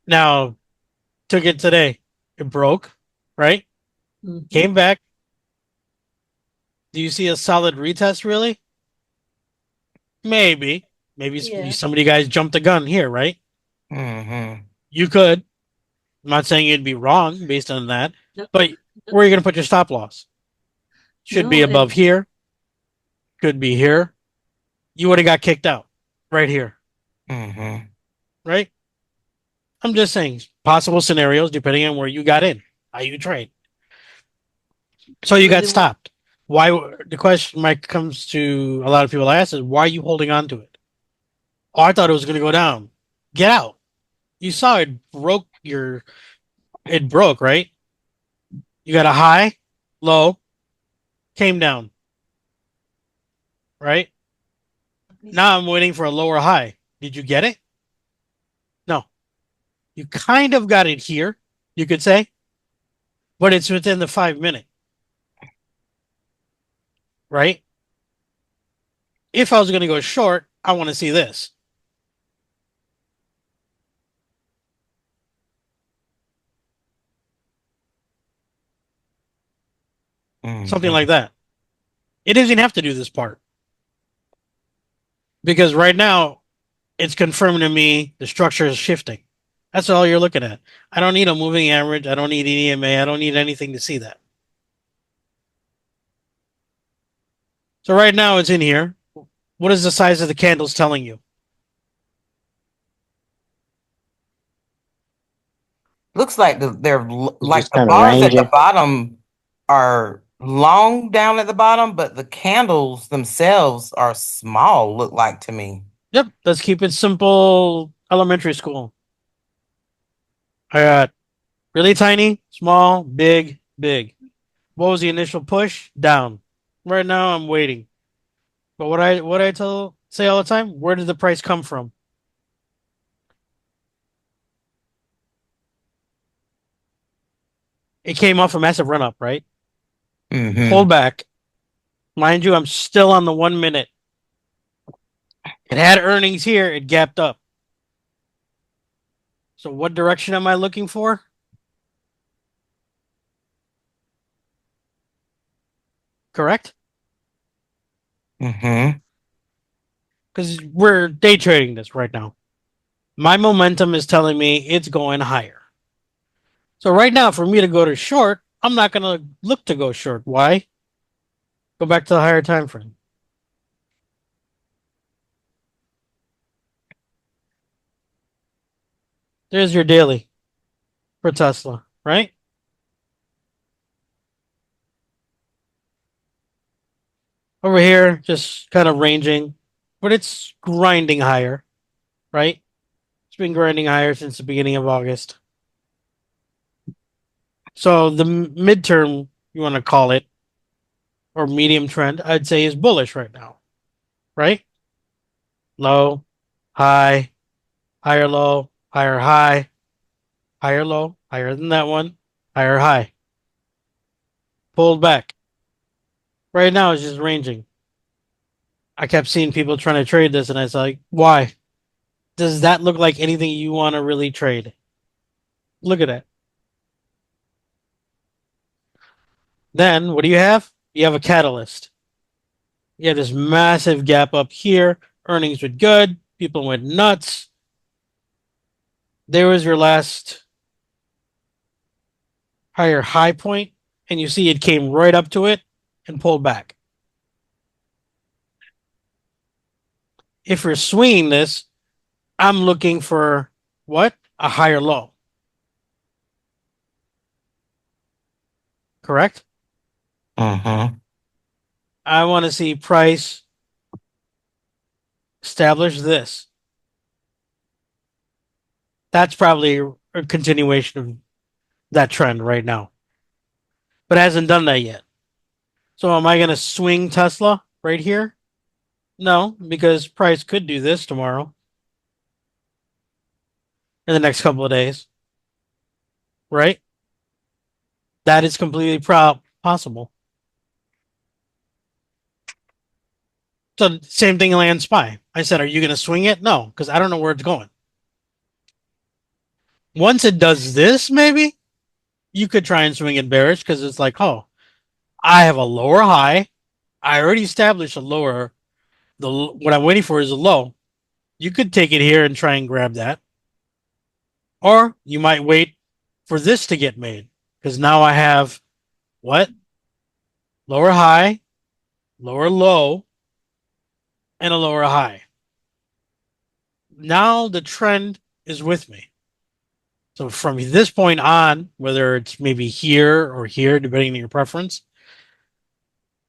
Now, took it today. It broke, right? Mhm. Came back. Do you see a solid retest, really? Maybe. Maybe Yeah. some of you guys jumped the gun here, right? Mm-hmm. You could. I'm not saying you'd be wrong based on that, No, but where are you going to put your stop loss? Should be no, above here. Could be here. You would have got kicked out right here, Mm-hmm. right? I'm just saying possible scenarios depending on where you got in, how you trade. So you but got stopped. Why? The question might comes to a lot of people ask is why are you holding on to it? Oh, I thought it was going to go down. Get out. You saw it broke, right? You got a high, low, came down, right? Now I'm waiting for a lower high. Did you get it? No. You kind of got it here, you could say, but it's within the 5 minute, right? If I was going to go short, I want to see this. Something Mm-hmm. like that. It doesn't have to do this part because right now it's confirming to me the structure is shifting. That's all you're looking at. I don't need a moving average. I don't need an EMA. I don't need anything to see that. So right now it's in here. What is the size of the candles telling you? Looks like they're It's like just the kind of bars at the ranging. bottom are long down at the bottom, but the candles themselves are small, look like to me. Yep. Let's keep it simple. Elementary school. I got really tiny, small, big, big. What was the initial push? Down. Right now I'm waiting. But what I say all the time, where did the price come from? It came off a massive run up, right? Mm-hmm. Pull back. Mind you, I'm still on the 1 minute. It had earnings here, it gapped up. So what direction am I looking for? Correct? Mm-hmm. because we're day trading this right now. My momentum is telling me it's going higher. So right now, for me to go to short, I'm not going to look to go short. Why? Go back to the higher time frame. There's your daily for Tesla, right? Over here, just kind of ranging, but it's grinding higher, right? It's been grinding higher since the beginning of August. So the midterm, you want to call it, or medium trend, I'd say is bullish right now, right? Low, high, higher low, higher high, higher low, higher than that one, higher high. Pulled back. Right now it's just ranging. I kept seeing people trying to trade this, and I was like, why? Does that look like anything you want to really trade? Look at it. Then what do you have? You have a catalyst. You have this massive gap up here. Earnings were good. People went nuts. There was your last higher high point, and you see it came right up to it and pulled back. If you're swinging this, I'm looking for what? A higher low. Correct? Uh-huh. I want to see price establish this. That's probably a continuation of that trend right now, but it hasn't done that yet. So am I going to swing Tesla right here? No, because price could do this tomorrow in the next couple of days, right? That is completely possible. So same thing land spy. I said, are you going to swing it? No, because I don't know where it's going. Once it does this, maybe you could try and swing it bearish because it's like, oh, I have a lower high. I already established a lower. What I'm waiting for is a low. You could take it here and try and grab that. Or you might wait for this to get made because now I have what? Lower high, lower low, and a lower high. Now the trend is with me. So from this point on, whether it's maybe here or here, depending on your preference,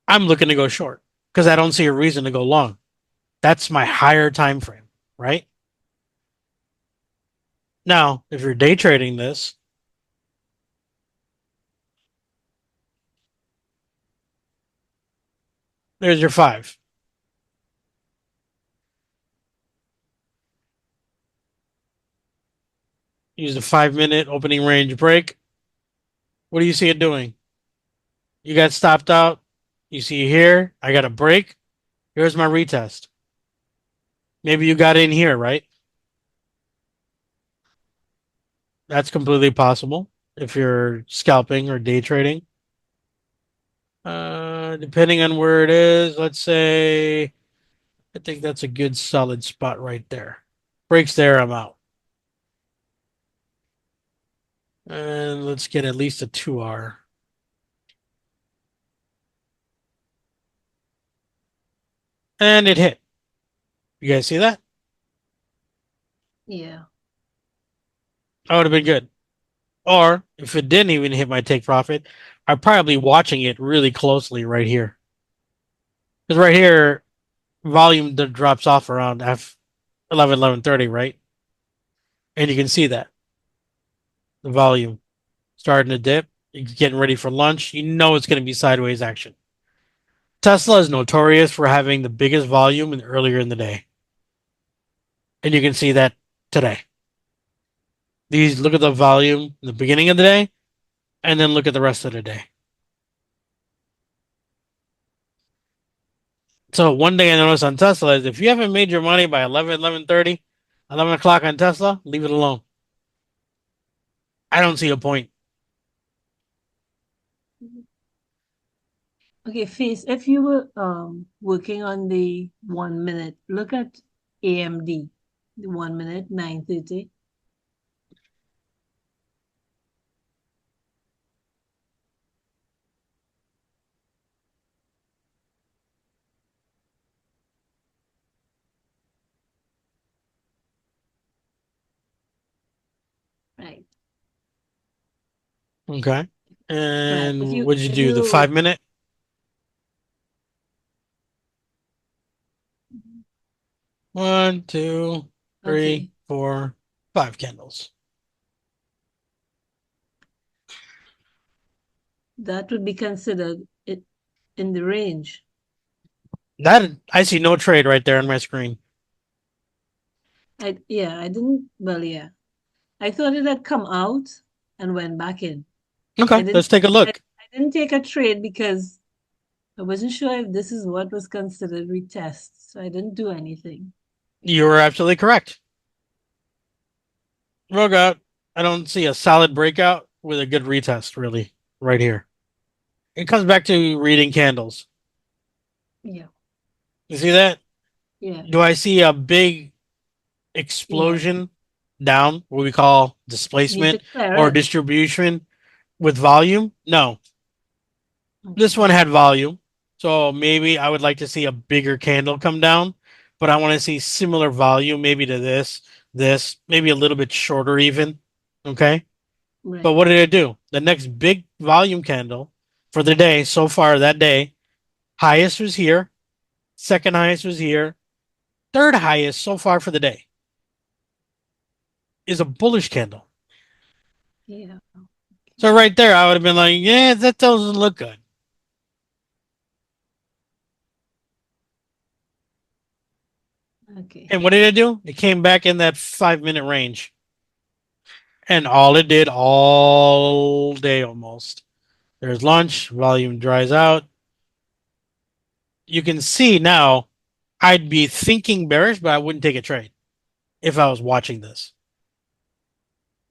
I'm looking to go short because I don't see a reason to go long. That's my higher time frame, right? Now, if you're day trading this, there's your 5. Use the 5-minute opening range break. What do you see it doing? You got stopped out. You see here, I got a break. Here's my retest. Maybe you got in here, right? That's completely possible if you're scalping or day trading. Depending on where it is, let's say, I think that's a good solid spot right there. Breaks there, I'm out. And let's get at least a 2R. And it hit. You guys see that? Yeah. That would have been good. Or if it didn't even hit my take profit, I'm probably watching it really closely right here. Because right here, volume drops off around F 11:30, right? And you can see that the volume starting to dip. You're getting ready for lunch. You know it's going to be sideways action. Tesla is notorious for having the biggest volume earlier in the day. And you can see that today. These look at the volume in the beginning of the day, and then look at the rest of the day. So one thing I noticed on Tesla is if you haven't made your money by 11:30, 11 o'clock on Tesla, leave it alone. I don't see a point. Okay, Face, if you were working on the 1 minute, look at AMD, the 1 minute, 9:30. Right. Okay. Right. And what'd you If do? The you 5 minute? 1, 2, 3, okay, 4, 5 candles. that would be considered it in the range. That I see no trade right there on my screen. I didn't well yeah. I thought it had come out and went back in. I Okay, didn't let's take a I, look. I didn't take a trade because I wasn't sure if this is what was considered retest, so I didn't do anything. You were absolutely correct. Rogout, I don't see a solid breakout with a good retest, really, right here. It comes back to reading candles. Yeah. You see that? Yeah. Do I see a big Yeah. explosion down, what we call Need to displacement clear or it. distribution with volume? No. This Okay. one had volume. So maybe I would like to see a bigger candle come down, but I want to see similar volume, maybe to this, maybe a little bit shorter even. Okay. But Right. what did it do? The next big volume candle for the day so far that day, highest was here, second highest was here, third highest so far for the day is a bullish candle. Yeah. So right there, I would have been like, yeah, that doesn't look good. Okay. And what did it do? It came back in that 5 minute range. And all it did all day almost. There's lunch, volume dries out. You can see now I'd be thinking bearish, but I wouldn't take a trade if I was watching this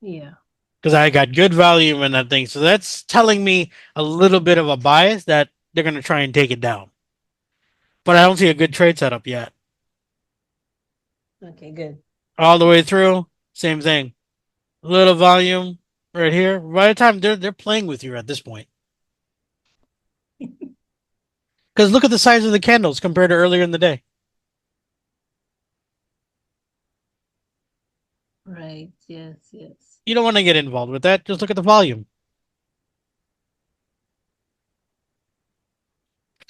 Yeah. because I got good volume in that thing. So that's telling me a little bit of a bias that they're going to try and take it down. But I don't see a good trade setup yet. Okay, good. All the way through, same thing. Little volume right here. By the time they're playing with you at this point. Because look at the size of the candles compared to earlier in the day. Right. Yes, yes. You don't want to get involved with that. Just look at the volume.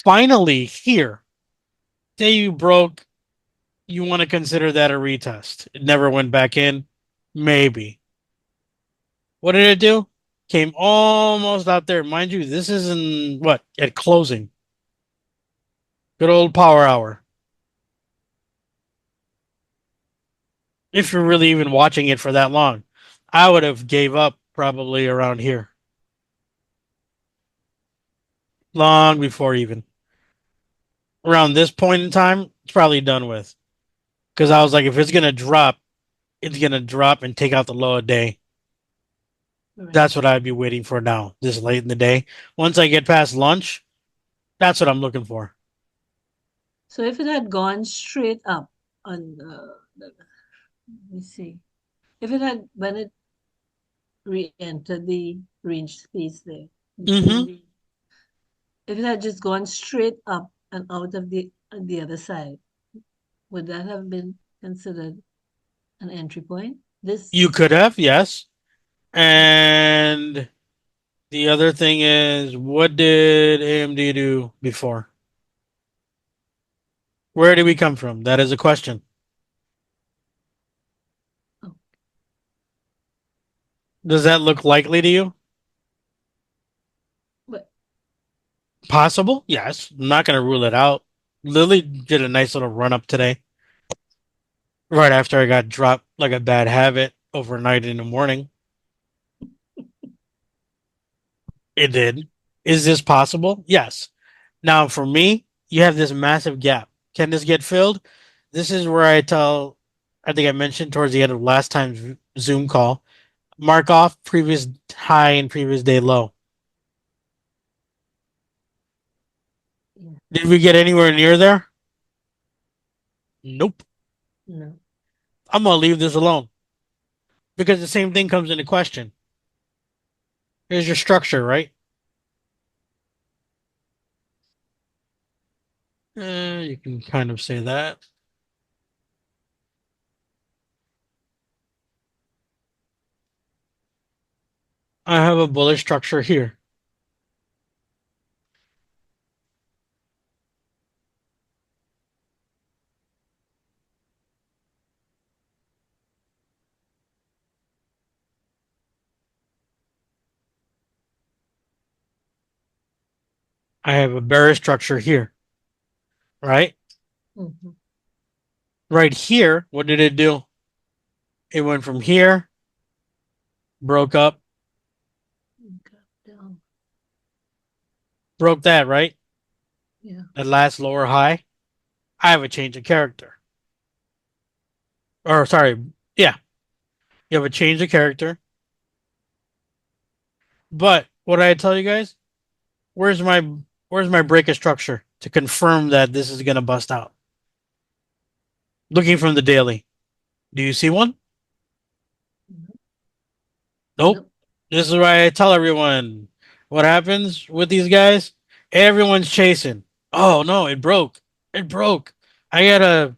Finally, here, say you broke, you want to consider that a retest. It never went back in. Maybe. What did it do? Came almost out there. Mind you, this is in what? At closing. Good old power hour. If you're really even watching it for that long, I would have gave up probably around here. Long before even. Around this point in time, it's probably done with. Because I was like, if it's gonna drop and take out the low a day. Right. That's what I'd be waiting for now, this late in the day. Once I get past lunch, that's what I'm looking for. So if it had gone straight up on let me see. If it had when it re-entered the range space there, Mm-hmm. if it had just gone straight up and out of the other side, would that have been considered an entry point? This You could have, yes. And the other thing is, what did AMD do before? Where did we come from? That is a question. oh, Does that look likely to you? but Possible? Yes. I'm not going to rule it out. Lily did a nice little run up today, right after I got dropped like a bad habit overnight in the morning. It did. Is this possible? Yes. Now, for me, you have this massive gap. Can this get filled? This is where I think I mentioned towards the end of last time's Zoom call, mark off previous high and previous day low. Did we get anywhere near there? Nope. No. I'm gonna leave this alone because the same thing comes into question. Here's your structure, right? You can kind of say that. I have a bullish structure here. I have a bearish structure here, right? Mhm. Right here, what did it do? It went from here, broke up, Gap down. broke that, right? Yeah. That last lower high. I have a change of character. Or sorry, yeah, you have a change of character. But what did I tell you guys? Where's my where's my break of structure to confirm that this is gonna bust out? Looking from the daily. Do you see one? Nope. Nope. This is why I tell everyone what happens with these guys. Everyone's chasing. Oh no, it broke. It broke. I gotta.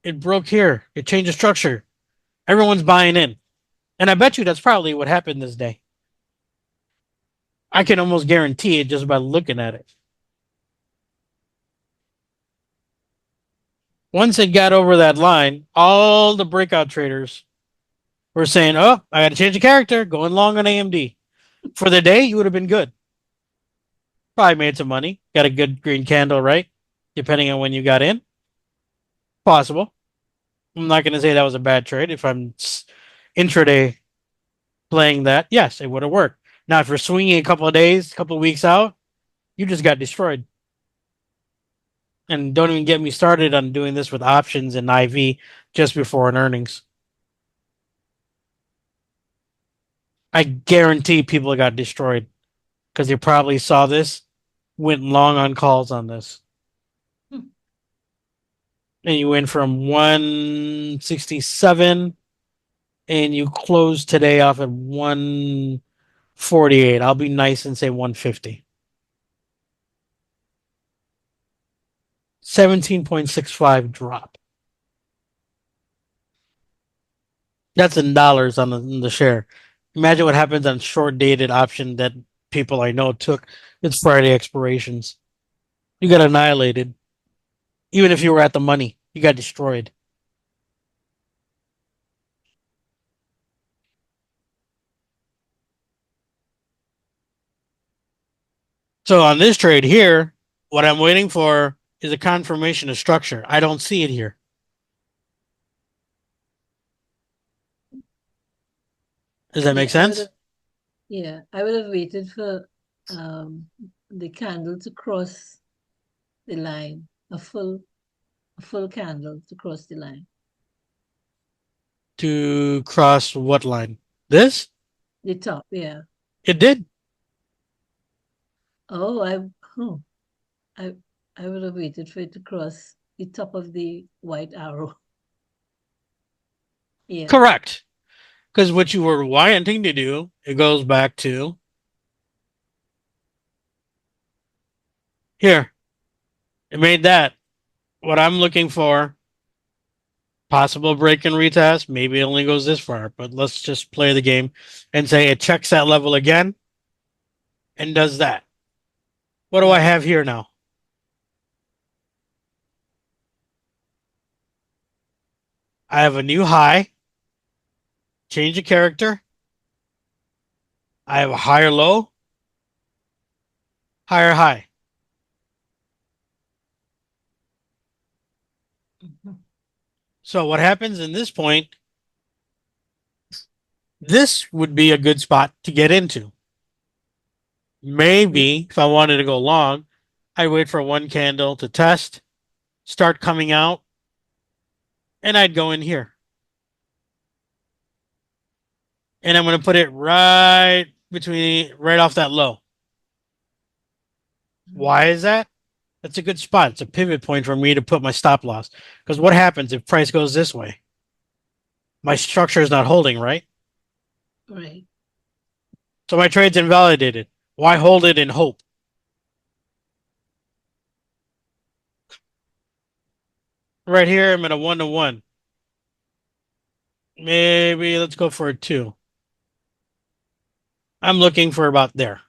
It broke here. It changed the structure. Everyone's buying in, and I bet you that's probably what happened this day. I can almost guarantee it just by looking at it. Once it got over that line, all the breakout traders were saying, "Oh, I got to change the character. Going long on AMD." For the day, you would have been good. Probably made some money. Got a good green candle, right? Depending on when you got in. Possible. I'm not going to say that was a bad trade. If I'm intraday playing that, yes, it would have worked. Now, if you're swinging a couple of days, a couple of weeks out, you just got destroyed. And don't even get me started on doing this with options and IV just before an earnings. I guarantee people got destroyed because they probably saw this, went long on calls on this. Hmm. And you went from 167 and you closed today off at 148. I'll be nice and say 150. 17.65 drop. That's in dollars on the share. Imagine what happens on short dated option that people I know took. It's Friday expirations. You got annihilated. Even if you were at the money, you got destroyed. So on this trade here, what I'm waiting for is a confirmation of structure. I don't see it here. Does that make Yeah, sense? I would have waited for the candle to cross the line, a full candle to cross the line. To cross what line? This? The top, yeah. It did. Oh, I I would have waited for it to cross the top of the white arrow. Yeah. Correct. Because what you were wanting to do, it goes back to here. It made that. What I'm looking for, possible break and retest. Maybe it only goes this far, but let's just play the game and say it checks that level again and does that. What do I have here now? I have a new high, change of character. I have a higher low, higher high. Mhm. So what happens in this point? This would be a good spot to get into. Maybe if I wanted to go long, I'd wait for one candle to test, start coming out, and I'd go in here. And I'm going to put it right off that low. Why is that? That's a good spot. It's a pivot point for me to put my stop loss. Because what happens if price goes this way? My structure is not holding, right? Right. So my trade's invalidated. Why hold it in hope? Right here, I'm at a 1-to-1. Maybe let's go for a 2. I'm looking for about there.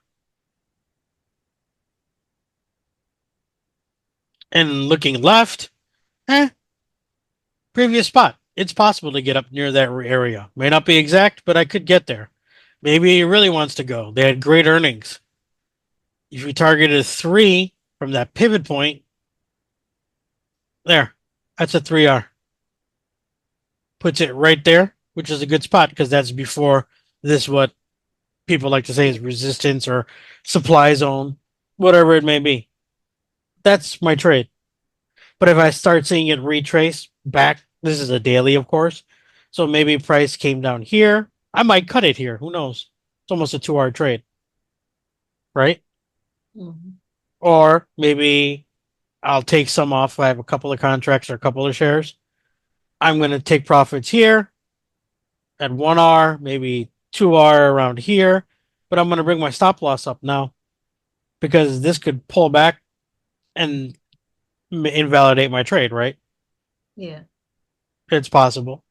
And looking left, previous spot. It's possible to get up near that area. May not be exact, but I could get there. Maybe he really wants to go. They had great earnings. If we targeted a 3 from that pivot point, there, that's a 3R. Puts it right there, which is a good spot because that's before this, what people like to say is resistance or supply zone, whatever it may be. That's my trade. But if I start seeing it retrace back, this is a daily, of course. So maybe price came down here. I might cut it here. Who knows? It's almost a 2-hour trade, right? Mm-hmm. Or maybe I'll take some off. I have a couple of contracts or a couple of shares. I'm going to take profits here at 1R, maybe 2R around here. But I'm going to bring my stop loss up now because this could pull back and invalidate my trade, right? Yeah. It's possible.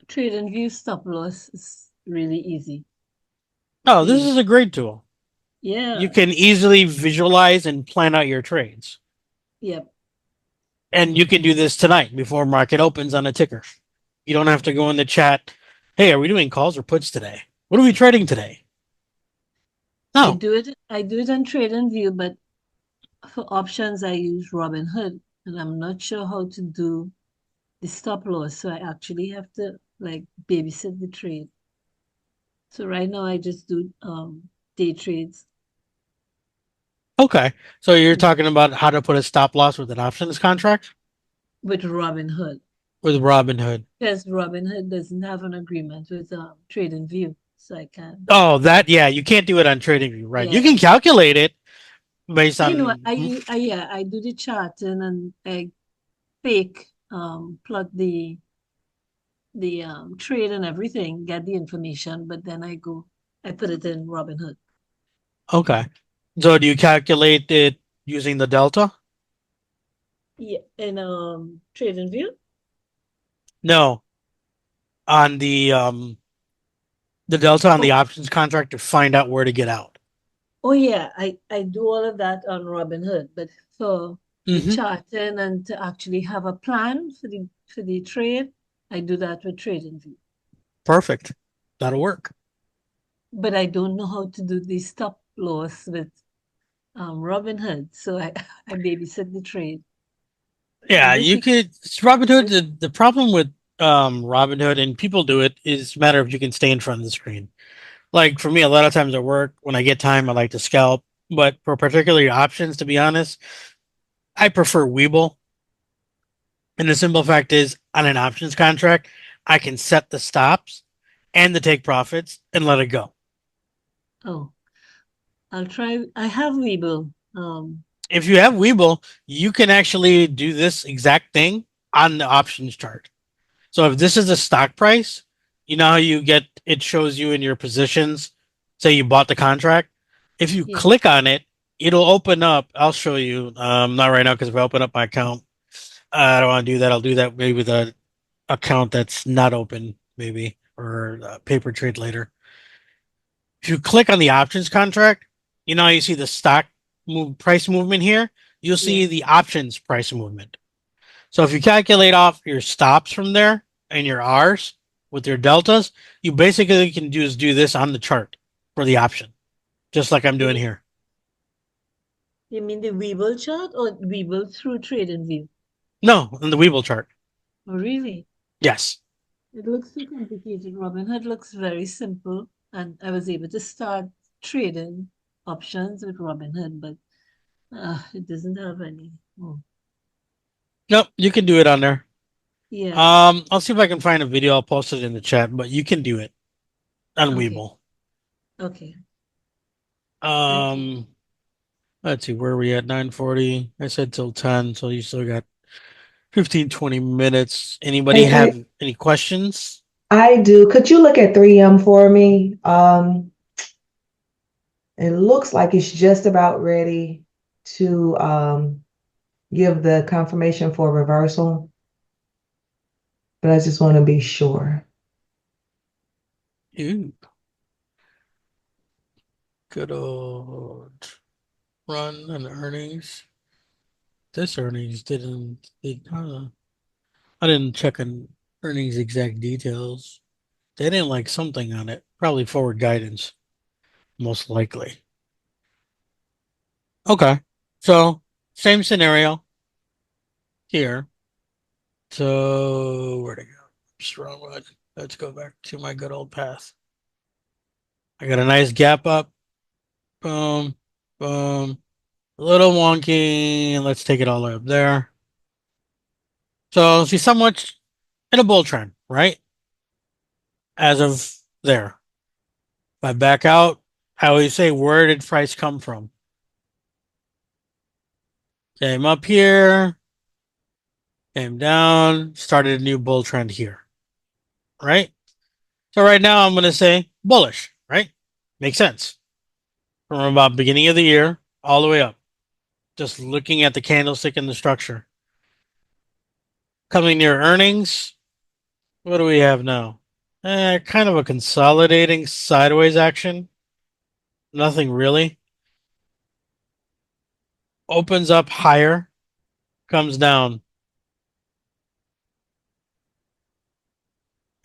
Trade and view stop loss is really easy. Oh, this is a great tool. Yeah. You can easily visualize and plan out your trades. Yep. And you can do this tonight before market opens on a ticker. You don't have to go in the chat. Hey, are we doing calls or puts today? What are we trading today? I No. do it on Trade and View, but for options I use Robinhood, and I'm not sure how to do the stop loss, so I actually have to like babysit the trade. So right now I just do day trades Okay. So you're talking about how to put a stop loss with an options contract with Robinhood with Robinhood. because Robinhood doesn't have an agreement with Trade and View, so I can't. Oh, that, yeah, you can't do it on TradingView, right? You Yeah. can calculate it based I know on I do the charting and I fake plot the trade and everything, get the information, but then I put it in Robinhood. okay. So do you calculate it using the delta? Yeah, in Trade and View. No, on the delta on the Oh, options contract to find out where to get out. oh yeah, I do all of that on Robinhood, but for the Mm-hmm. charting and to actually have a plan for the trade, I do that with Trade and View. Perfect. That'll work. But I don't know how to do the stop loss with Robinhood, so I babysit the trade. Yeah, And this you week, could. Robinhood. The problem with Robinhood, and people do it, is a matter of you can stay in front of the screen. Like for me, a lot of times at work, when I get time, I like to scalp. But for particularly options, to be honest, I prefer Webull. And the simple fact is, on an options contract, I can set the stops and the take profits and let it go. oh, I'll try. I have Webull. If you have Webull, you can actually do this exact thing on the options chart. So if this is a stock price, you know how you get it shows you in your positions, say you bought the contract. If you Yeah, click on it, it'll open up. I'll show you. Not right now because if I open up my account, I don't want to do that. I'll do that maybe with a account that's not open, maybe, or paper trade later. If you click on the options contract, you know how you see the stock price movement here. You'll see yeah. the options price movement. So if you calculate off your stops from there and your R's with your deltas, you basically can do this on the chart for the option, just like I'm You doing mean here. you mean the Webull chart or Webull through Trade and View? No, on the Webull chart. Oh, really? Yes. It looks too complicated. Robinhood looks very simple, and I was able to start trading options with Robinhood, but it doesn't have any. Oh, Nope, you can do it on there. yeah. I'll see if I can find a video. I'll post it in the chat, but you can do it on Okay. Webull. Okay. Thank you. Um, Let's see, where are we at? 9:40. I said till 10, so you still got 15, 20 minutes. Anybody Hey, have any questions? I do. Could you look at 3M for me? It looks like it's just about ready to give the confirmation for reversal, but I just want to be sure. Ooh, good old run and earnings. This earnings I didn't check on earnings exact details. They didn't like something on it. Probably forward guidance, most likely. Okay. So same scenario here. So where to go? Strong one. Let's go back to my good old path. I got a nice gap up. Boom. Boom. A little wonky. And let's take it all the way up there. So she's somewhat in a bull trend, right? As of there. If I back out, I always say, where did price come from? Came up here, came down, started a new bull trend here, right? So right now I'm going to say bullish, right? Makes sense. From about beginning of the year all the way up. Just looking at the candlestick and the structure. Coming near earnings, what do we have now? Kind of a consolidating sideways action. Nothing really. Opens up higher, comes down.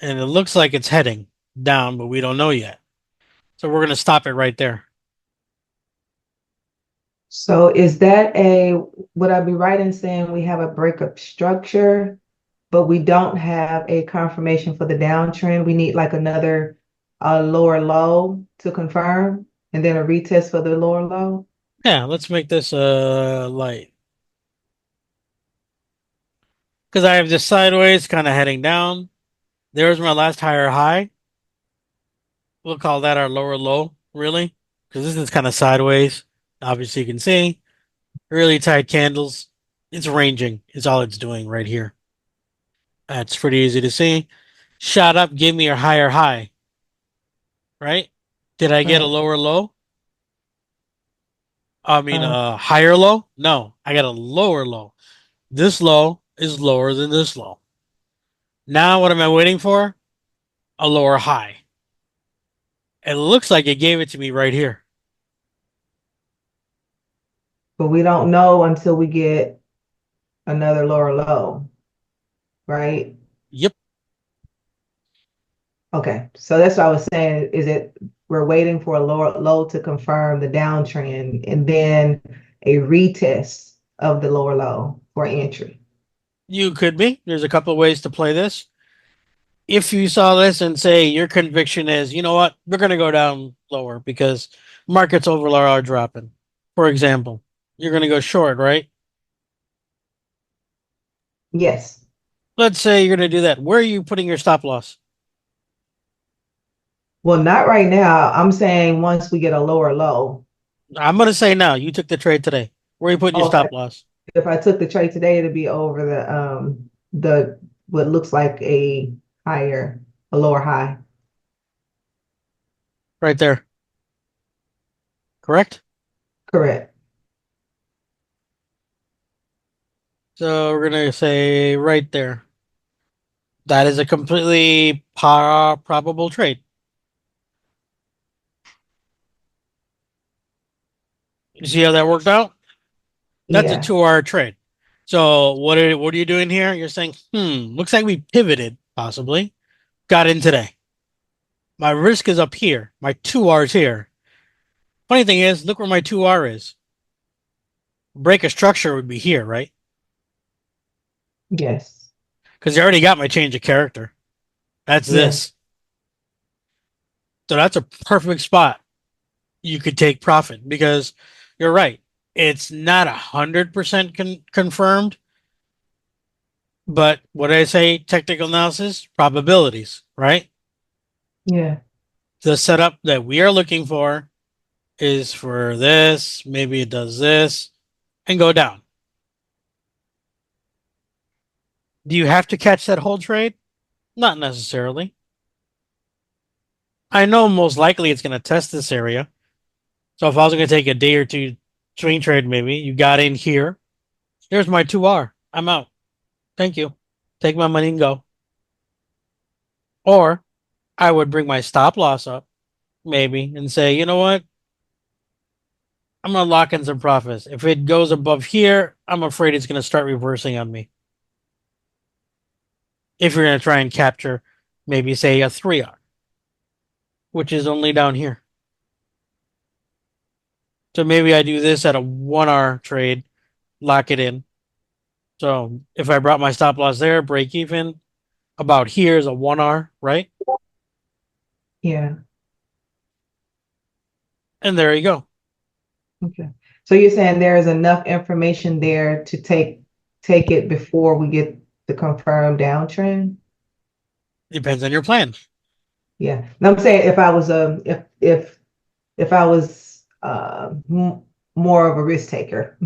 And it looks like it's heading down, but we don't know yet. So we're going to stop it right there. So would I be right in saying we have a breakup structure, but we don't have a confirmation for the downtrend? We need like another lower low to confirm and then a retest for the lower low? Yeah, let's make this light. Because I have this sideways kind of heading down. There's my last higher high. We'll call that our lower low, really. Because this is kind of sideways. Obviously, you can see really tight candles. It's ranging, is all it's doing right here. That's pretty easy to see. Shot up, gave me a higher high, right? Did I get a Right. lower low? I mean, Uh, a higher low? No, I got a lower low. This low is lower than this low. Now, what am I waiting for? A lower high. It looks like it gave it to me right here. but we don't know until we get another lower low, right? Yep. Okay, so that's what I was saying, is it we're waiting for a lower low to confirm the downtrend and then a retest of the lower low for entry. You could be. There's a couple of ways to play this. If you saw this and say your conviction is, you know what, we're going to go down lower because markets overall are dropping. For example, you're going to go short, right? Yes. Let's say you're going to do that. Where are you putting your stop loss? Well, not right now. I'm saying once we get a lower low. I'm going to say now. You took the trade today. Where are you putting your Okay. stop loss? If I took the trade today, it'd be over the what looks like a lower high. Right there. Correct? Correct. So we're going to say right there. That is a completely probable trade. You see how that worked out? That's a Yeah. 2 hour trade. So what are you doing here? You're saying, looks like we pivoted, possibly. Got in today. My risk is up here. My 2 R's here. Funny thing is, look where my 2R is. Break a structure would be here, right? Yes. Because you already got my change of character. That's Yeah. this. So that's a perfect spot. You could take profit because you're right. It's not 100% confirmed, but what I say, technical analysis, probabilities, right? Yeah. The setup that we are looking for is for this. Maybe it does this and go down. Do you have to catch that whole trade? Not necessarily. I know most likely it's going to test this area. So if I was going to take a day or two swing trade, maybe you got in here. Here's my 2R. I'm out. Thank you. Take my money and go. Or I would bring my stop loss up, maybe, and say, you know what? I'm going to lock in some profits. If it goes above here, I'm afraid it's going to start reversing on me. If you're going to try and capture, maybe, say, a 3R, which is only down here. So maybe I do this at a 1R trade, lock it in. So if I brought my stop loss there, break even, about here is a 1R, right? Yeah. And there you go. Okay. So you're saying there is enough information there to take it before we get the confirmed downtrend? Depends on your plan. Yeah. And I'm saying if I was if I was more of a risk taker,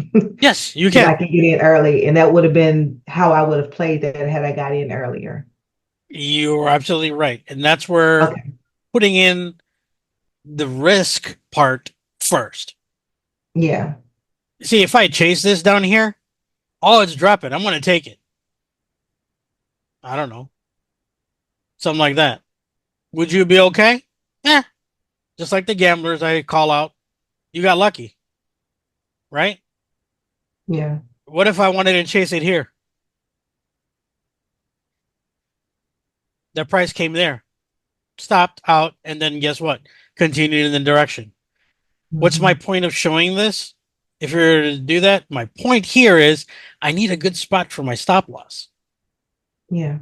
Yes, you and I can. can get in early, and that would have been how I would have played that had I got in earlier. You're absolutely right. And that's where Okay. putting in the risk part first. Yeah. See, if I chase this down here, oh, it's dropping. I'm going to take it. I don't know. Something like that. Would you be okay? Yeah. Just like the gamblers I call out. You got lucky, right? Yeah. What if I wanted to chase it here? The price came there, stopped out, and then guess what? Continued in the direction. What's my Mhm. point of showing this? If you're to do that, my point here is I need a good spot for my stop loss. Yeah.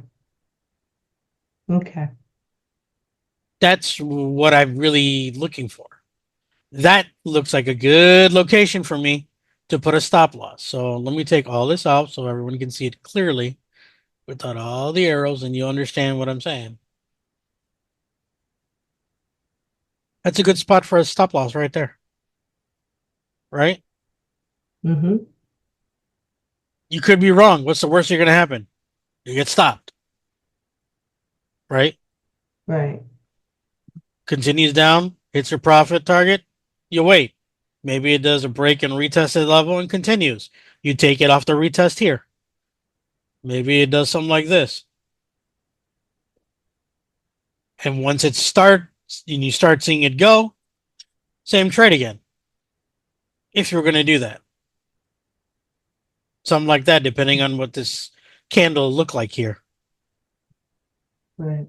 Okay. That's what I'm really looking for. That looks like a good location for me to put a stop loss. So let me take all this out so everyone can see it clearly without all the arrows and you understand what I'm saying. That's a good spot for a stop loss right there. Right? Mm-hmm. You could be wrong. What's the worst that's going to happen? You get stopped. Right? Right. Continues down, hits your profit target. You wait. Maybe it does a break and retest at level and continues. You take it off the retest here. Maybe it does something like this. And once it starts and you start seeing it go, same trade again. If you're going to do that, something like that, depending on what this candle look like here. Right.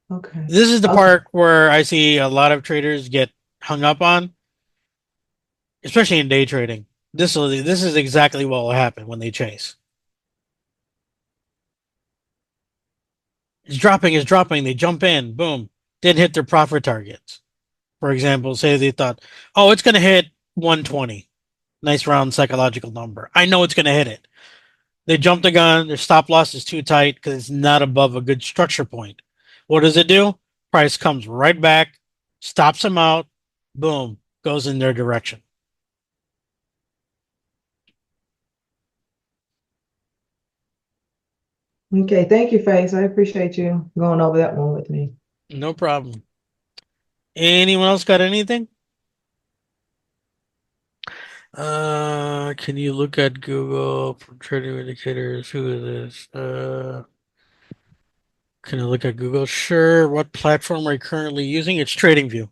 Okay. This is the Okay. part where I see a lot of traders get hung up on, especially in day trading. This is exactly what will happen when they chase. It's dropping. They jump in, boom, didn't hit their profit targets. For example, say they thought, oh, it's going to hit 120. Nice round psychological number. I know it's going to hit it. They jump the gun. Their stop loss is too tight because it's not above a good structure point. What does it do? Price comes right back, stops them out, boom, goes in their direction. Okay. Thank you, Face. I appreciate you going over that one with me. No problem. Anyone else got anything? Can you look at Google for trading indicators? Who is this? Can I look at Google? Sure. What platform are you currently using? It's TradingView.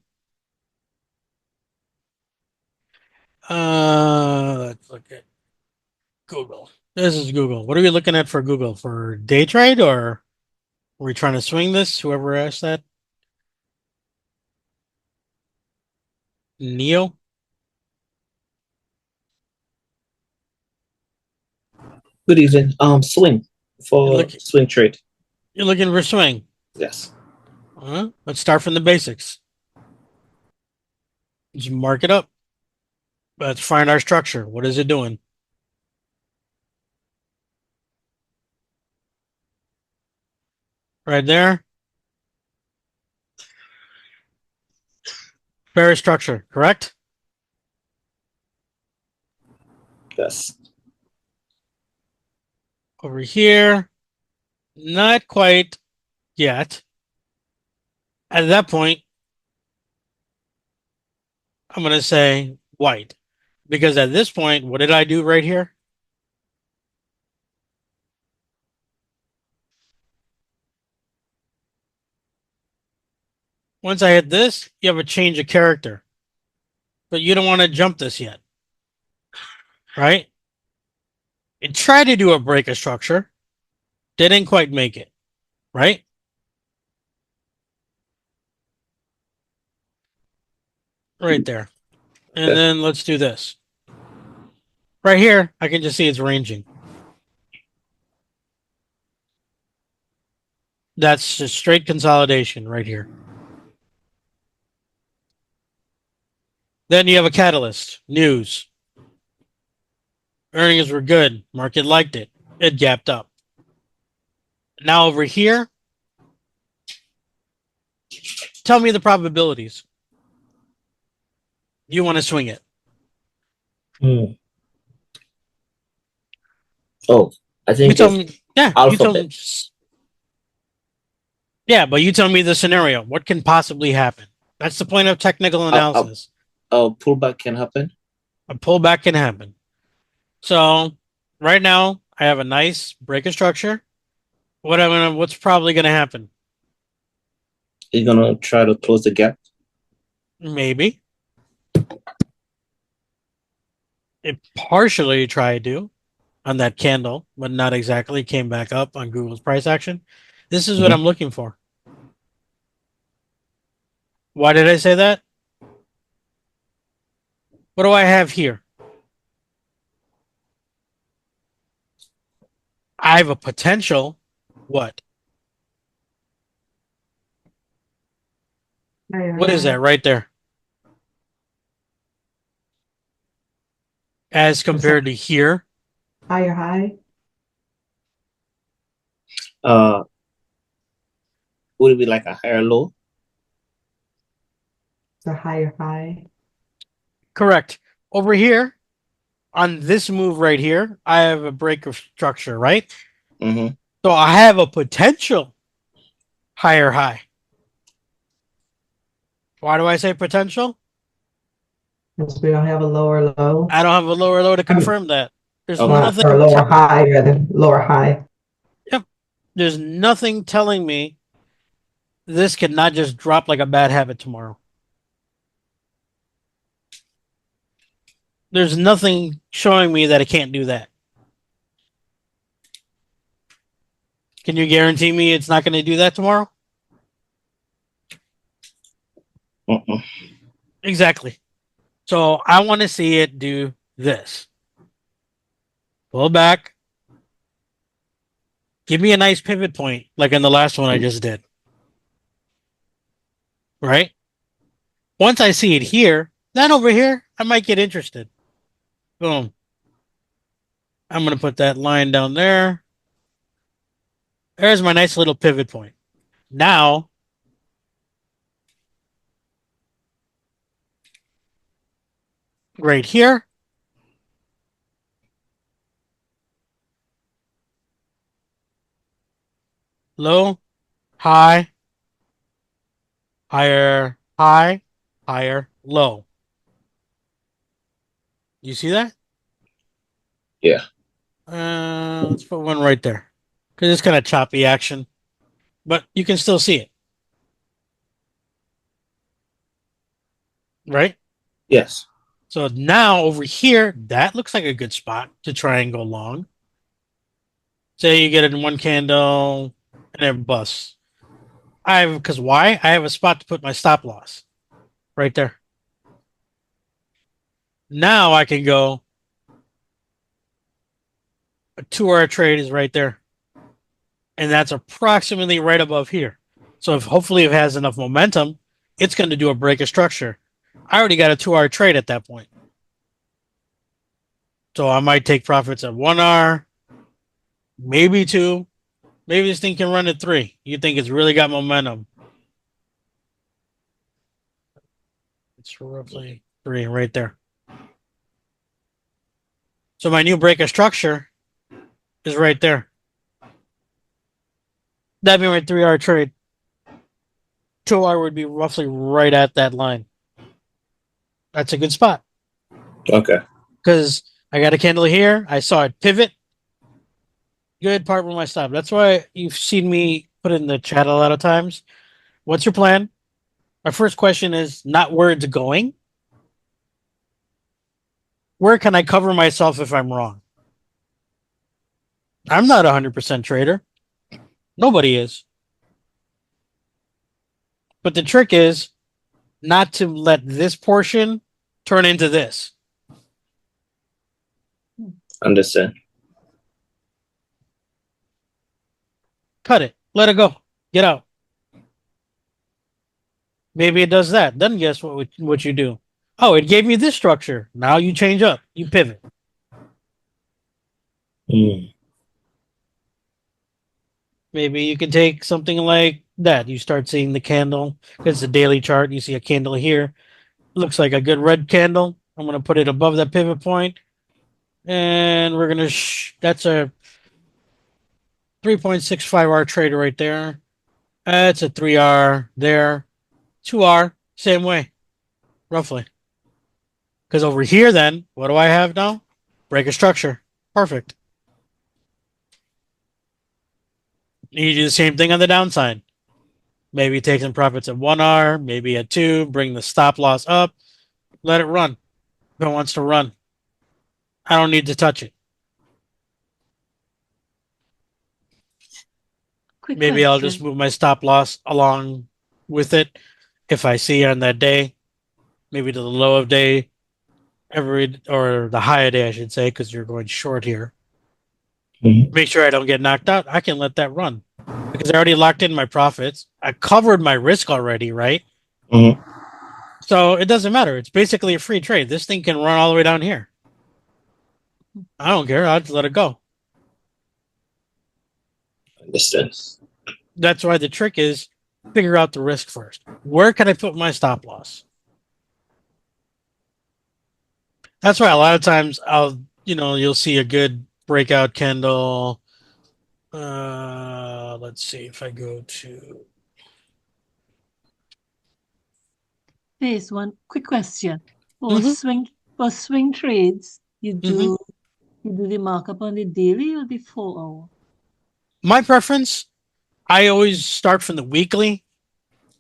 Let's look at Google. This is Google. What are we looking at for Google? For day trade or are we trying to swing this? Whoever asked that. Neo? Good evening. Swing You're, for look, swing trade. you're looking for swing. Yes. Let's start from the basics. Just mark it up. Let's find our structure. What is it doing? Right there. Bearish structure, correct? Yes. Over here, not quite yet. At that point, I'm going to say white. Because at this point, what did I do right here? Once I hit this, you have a change of character. But you don't want to jump this yet. Right? It tried to do a break of structure. Didn't quite make it. Right? Right there. And Okay. then let's do this. Right here, I can just see it's ranging. That's just straight consolidation right here. Then you have a catalyst, news. Earnings were good. Market liked it. It gapped up. Now over here, tell me the probabilities. You want to swing it. Hmm. Oh, I You think tell it's me, yeah, you tell me. alphabet. Yeah, but you tell me the scenario. What can possibly happen? That's the point of technical analysis. Pullback can happen. A pullback can happen. So right now, I have a nice break of structure. What's probably going to happen? It's gonna try to close the gap. Maybe. It partially tried to on that candle, but not exactly. Came back up on Google's price action. This is what Mhm. I'm looking for. Why did I say that? What do I have here? I have a potential. What? Higher What is high. that right there? As compared to here, Higher high. Uh, would it be like a higher low? The higher high. correct. Over here, on this move right here, I have a break of structure, right? Mm-hmm. So I have a potential higher high. Why do I say potential? Because we don't have a lower low. I don't have a lower low to confirm that. There's Okay. nothing. Or lower high, rather. Lower high. Yep. There's nothing telling me this cannot just drop like a bad habit tomorrow. There's nothing showing me that it can't do that. Can you guarantee me it's not going to do that tomorrow? Mm-mm. Exactly. So I want to see it do this. Pull back. Give me a nice pivot point like in the last one I just did. Right? Once I see it here, then over here, I might get interested. Boom. I'm going to put that line down there. There's my nice little pivot point. Now, right here, low, high, higher, high, higher, low. You see that? Yeah. Let's put one right there because it's kind of choppy action, but you can still see it, right? Yes. So now over here, that looks like a good spot to try and go long. Say you get it in one candle and it busts. Because why? I have a spot to put my stop loss right there. Now I can go. A 2 hour trade is right there. And that's approximately right above here. So if hopefully it has enough momentum, it's going to do a break of structure. I already got a 2 hour trade at that point. So I might take profits at 1 hour, maybe two. Maybe this thing can run at 3. You think it's really got momentum. It's roughly 3 right there. So my new break of structure is right there. That'd be my 3-hour trade. 2-hour would be roughly right at that line. That's a good spot Okay. because I got a candle here. I saw it pivot. Good part where my stop. That's why you've seen me put in the chat a lot of times. What's your plan? My first question is not where it's going. Where can I cover myself if I'm wrong? I'm not a 100% trader. Nobody is. But the trick is not to let this portion turn into this. Understand. Cut it. Let it go. Get out. Maybe it does that. Then guess what you do? Oh, it gave me this structure. Now you change up. You pivot. Mm. Maybe you can take something like that. You start seeing the candle. It's a daily chart. You see a candle here. Looks like a good red candle. I'm going to put it above that pivot point. And we're going to... that's a 3.65R trade right there. That's a 3R there. 2R, same way, roughly. Because over here, then, what do I have now? Break a structure. Perfect. You do the same thing on the downside. Maybe take some profits at 1R, maybe at 2, bring the stop loss up, let it run. If it wants to run, I don't need to touch it. Quick Maybe I'll just question. move my stop loss along with it if I see on that day, maybe to the low of day, or the high of day, I should say, because you're going short here. Mhm. Make sure I don't get knocked out. I can let that run because I already locked in my profits. I covered my risk already, right? Mhm. So it doesn't matter. It's basically a free trade. This thing can run all the way down here. I don't care. I'll just let it go. Understand. That's why the trick is figure out the risk first. Where can I put my stop loss? That's why a lot of times you'll see a good breakout candle. Let's see if I go to. Here's one quick question. For Mhm, swing trades, mhm. you do the markup on the daily or the 4 hour? My preference, I always start from the weekly,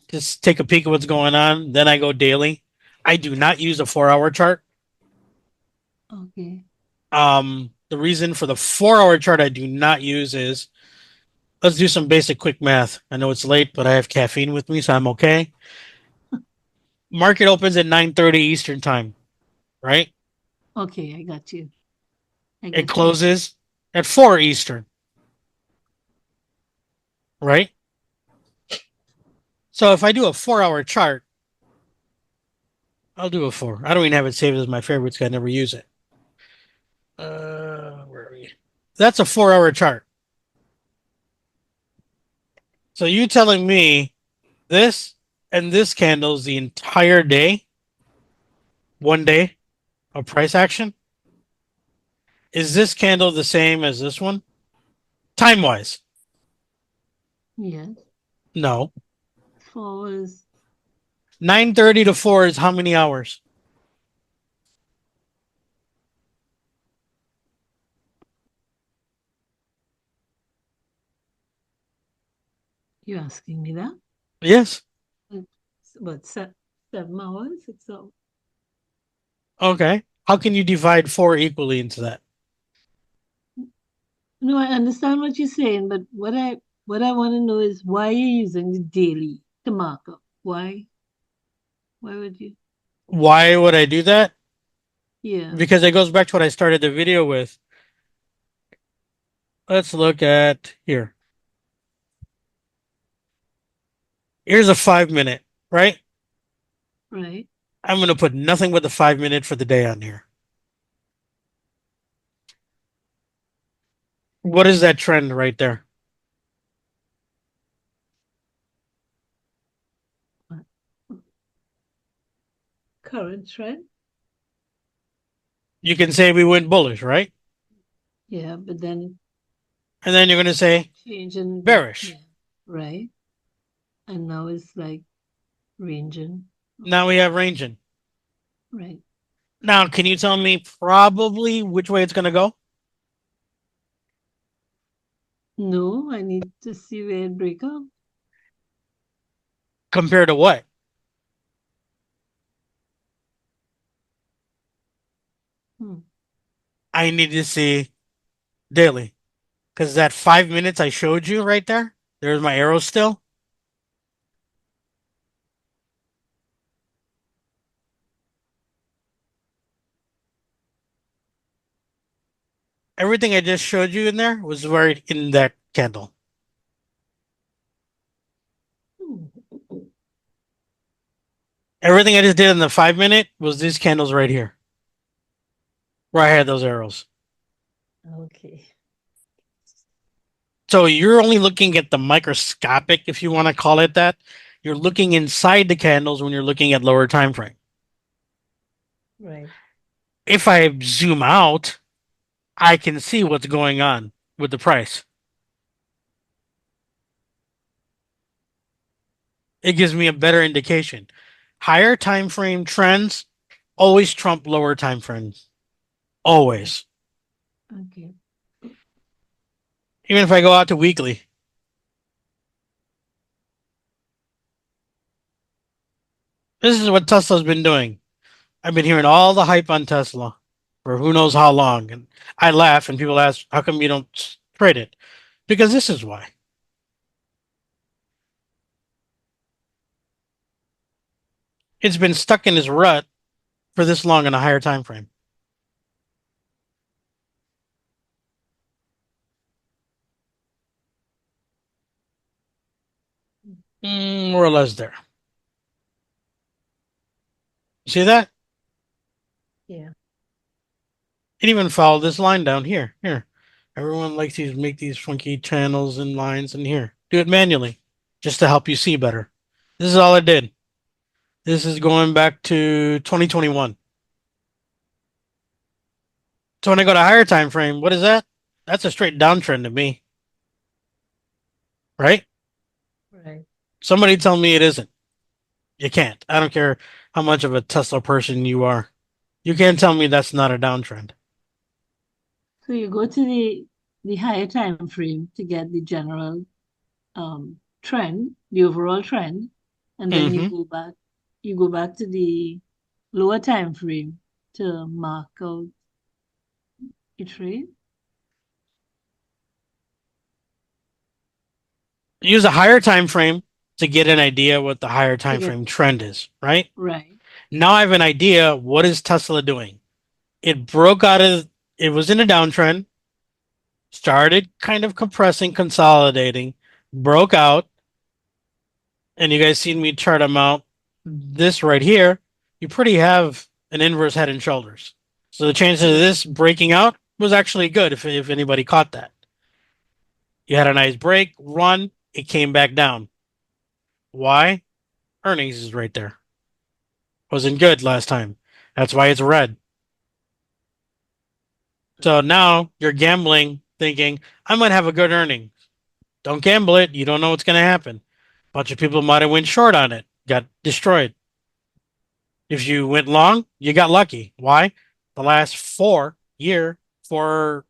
just take a peek at what's going on. Then I go daily. I do not use a 4-hour chart. Okay. The reason for the 4-hour chart I do not use is let's do some basic quick math. I know it's late, but I have caffeine with me, so I'm okay. Market opens at 9:30 Eastern time, right? Okay, I got you. I It get you. closes at 4 Eastern, right? So if I do a 4-hour chart, I'll do a 4. I don't even have it saved as my favorites because I never use it. Where are we? That's a 4-hour chart. So you telling me this and this candle's the entire day, one day of price action? Is this candle the same as this one? Time wise? Yes. No. 4 hours. 9:30 to 4 is how many hours? You asking me that? Yes. It's about 7 hours, 6 hours. Okay. How can you divide 4 equally into that? No, I understand what you're saying, but what I want to know is why you're using the daily to mark up. Why? Why would you? Why would I do that? Yeah, Because it goes back to what I started the video with. Let's look at here. Here's a 5 minute, right? right. I'm going to put nothing but the 5 minute for the day on here. What is that trend right there? current trend. You can say we went bullish, right? Yeah, but then And then you're going to say changing bearish. Yeah, right. And now it's like ranging. Now we have ranging. Right. Now, can you tell me probably which way it's going to go? No, I need to see where it break up. Compared to what? Hmm. I need to see daily. Because that 5 minutes I showed you right there, there's my arrow still. Everything I just showed you in there was right in that candle. Everything I just did in the 5 minute was these candles right here, where I had those arrows. Okay. So you're only looking at the microscopic, if you want to call it that. You're looking inside the candles when you're looking at lower time frame. Right. If I zoom out, I can see what's going on with the price. It gives me a better indication. Higher time frame trends always trump lower time frames. Always. Okay. Even if I go out to weekly. This is what Tesla's been doing. I've been hearing all the hype on Tesla for who knows how long. And I laugh and people ask, how come you don't trade it? Because this is why. It's been stuck in this rut for this long in a higher time frame. More or less there. See that? Yeah. It even followed this line down here. Here. Everyone likes to make these funky channels and lines in here. Do it manually just to help you see better. This is all I did. This is going back to 2021. So when I go to higher time frame, what is that? That's a straight downtrend to me, right? Right. Somebody tell me it isn't. You can't. I don't care how much of a Tesla person you are. You can't tell me that's not a downtrend. So you go to the higher time frame to get the general trend, the overall trend, and then Mm-hmm. you go back to the lower time frame to mark out a trade. Use a higher time frame to get an idea what the higher To time get frame trend is, right? right. Now I have an idea what is Tesla doing? It broke out of it was in a downtrend, started kind of compressing, consolidating, broke out, and you guys seen me chart them out. This right here, you pretty have an inverse head and shoulders. So the chances of this breaking out was actually good if anybody caught that. You had a nice break, run, it came back down. Why? Earnings is right there. Wasn't good last time. That's why it's red. So now you're gambling, thinking, I'm going to have a good earning. Don't gamble it. You don't know what's going to happen. A bunch of people might have went short on it, got destroyed. If you went long, you got lucky. Why? The last 4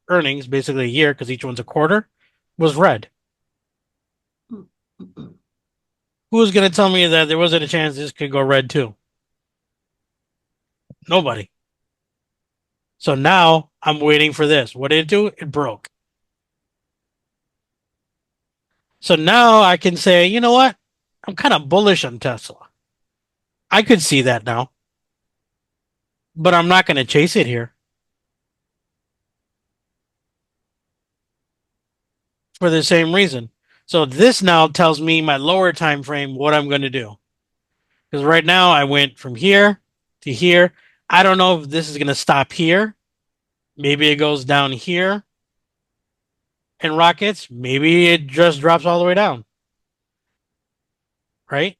earnings, basically a year, because each one's a quarter, was red. Who was going to tell me that there wasn't a chance this could go red too? Nobody. So now I'm waiting for this. What did it do? It broke. So now I can say, you know what? I'm kind of bullish on Tesla. I could see that now, but I'm not going to chase it here for the same reason. So this now tells me my lower time frame what I'm going to do. Because right now I went from here to here. I don't know if this is going to stop here. Maybe it goes down here and rockets. Maybe it just drops all the way down. Right?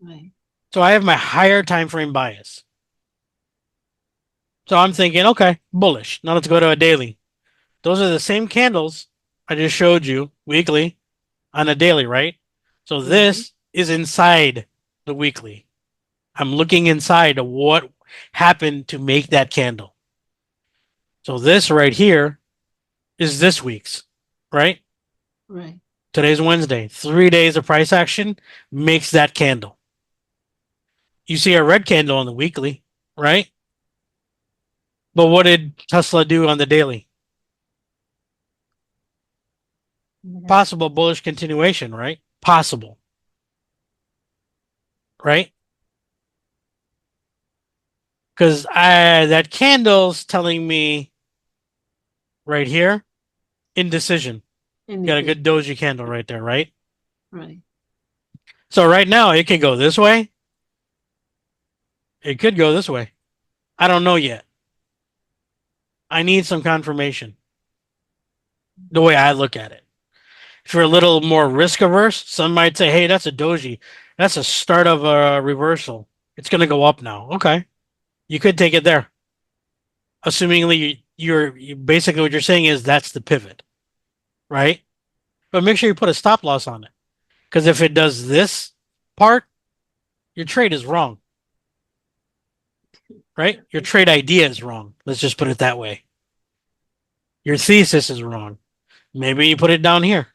Right. So I have my higher time frame bias. So I'm thinking, okay, bullish. Now let's go to a daily. Those are the same candles I just showed you weekly on a daily, right? So this is inside the weekly. I'm looking inside of what happened to make that candle. So this right here is this week's, right? Right. Today's Wednesday. 3 days of price action makes that candle. You see a red candle on the weekly, right? But what did Tesla do on the daily? Yeah. Possible bullish continuation, right? Possible, right? Because that candle's telling me right here indecision. Got a good doji candle right there, right? Right. So right now it could go this way. It could go this way. I don't know yet. I need some confirmation. The way I look at it. If you're a little more risk averse, some might say, "Hey, that's a doji. That's a start of a reversal. It's going to go up now." Okay, you could take it there. Assumingly, you're basically what you're saying is that's the pivot, right? But make sure you put a stop loss on it, because if it does this part, your trade is wrong, right? Your trade idea is wrong. Let's just put it that way. Your thesis is wrong. Maybe you put it down here.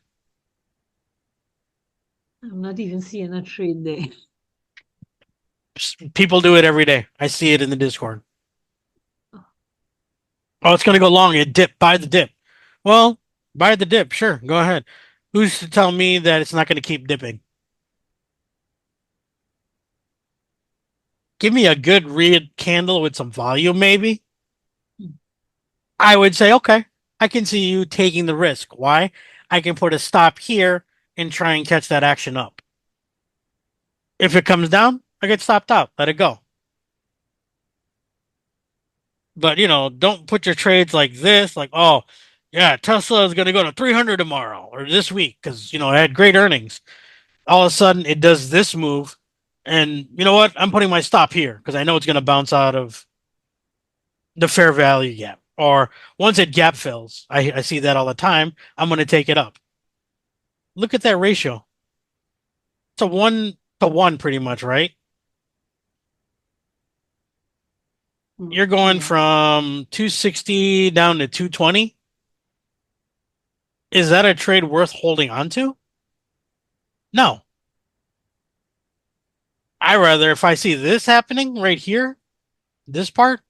I'm not even seeing a trade there. People do it every day. I see it in the Discord. Oh, it's going to go long. It dipped. Buy the dip. Well, buy the dip. Sure. Go ahead. Who's to tell me that it's not going to keep dipping? Give me a good red candle with some volume, maybe. I would say, okay, I can see you taking the risk. Why? I can put a stop here and try and catch that action up. If it comes down, I get stopped out. Let it go. But, don't put your trades like this, like, oh, yeah, Tesla is going to go to 300 tomorrow or this week because, it had great earnings. All of a sudden, it does this move. And you know what? I'm putting my stop here because I know it's going to bounce out of the fair value gap. Or once it gap fills, I see that all the time. I'm going to take it up. Look at that ratio. It's a 1 to 1 pretty much, right? You're going from 260 down to 220. Is that a trade worth holding on to? No. I rather, if I see this happening right here, this part,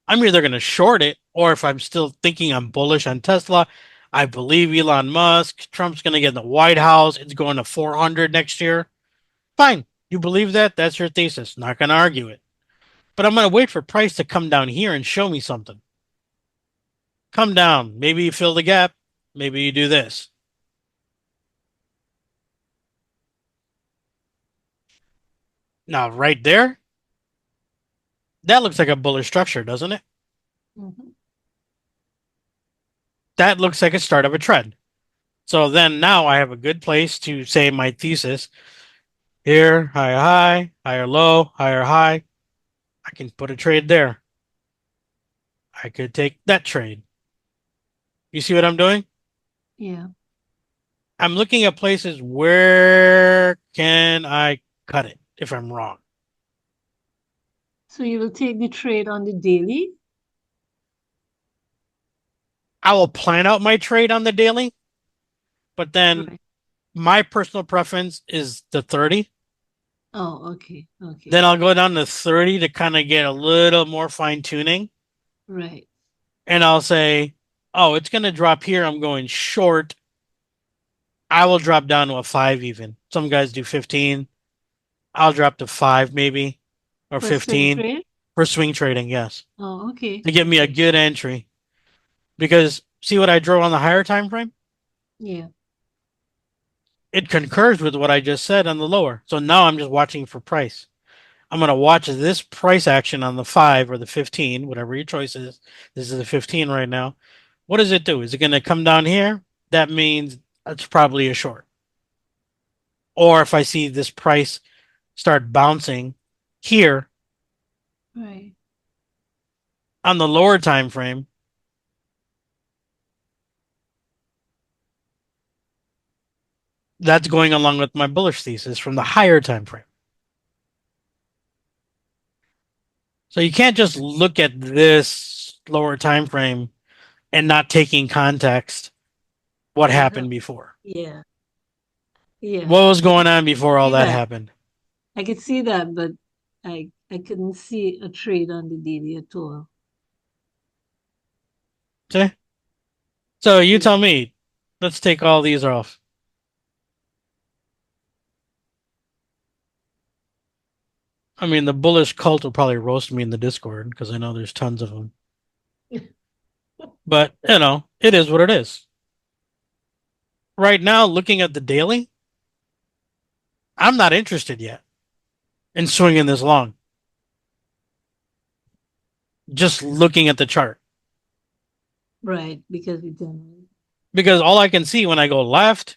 I'm either going to short it, or if I'm still thinking I'm bullish on Tesla, I believe Elon Musk, Trump's going to get in the White House, it's going to 400 next year. Fine. You believe that? That's your thesis. Not going to argue it. But I'm going to wait for price to come down here and show me something. Come down. Maybe you fill the gap. Maybe you do this. Now, right there, that looks like a bullish structure, doesn't it? Mm-hmm. That looks like a start of a trend. So then now I have a good place to say my thesis. Here, higher high, higher low, higher high. I can put a trade there. I could take that trade. You see what I'm doing? Yeah. I'm looking at places where can I cut it if I'm wrong. So you will take the trade on the daily? I will plan out my trade on the daily, but then Right. my personal preference is the 30. Oh, okay. Okay. Then I'll go down to 30 to kind of get a little more fine tuning. Right. And I'll say, oh, it's going to drop here. I'm going short. I will drop down to a 5 even. Some guys do 15. I'll drop to 5 maybe or For swing 15 trade? for swing trading, yes. Oh, okay. To get me a good entry. Because see what I drew on the higher time frame? Yeah. It concurs with what I just said on the lower. So now I'm just watching for price. I'm going to watch this price action on the 5 or the 15, whatever your choice is. This is the 15 right now. What does it do? Is it going to come down here? That means it's probably a short. Or if I see this price start bouncing here, Right. on the lower time frame, that's going along with my bullish thesis from the higher time frame. So you can't just look at this lower time frame and not taking context what happened before. Yeah. Yeah. What was going on before all See that that. happened? I could see that, but I couldn't see a trade on the daily at all. See? So you Yeah. tell me, let's take all these off. I mean, the bullish cult will probably roast me in the Discord because I know there's tons of them. But, it is what it is. Right now, looking at the daily, I'm not interested yet in swinging this long. Just looking at the chart. Right, because we done Because all I can see when I go left,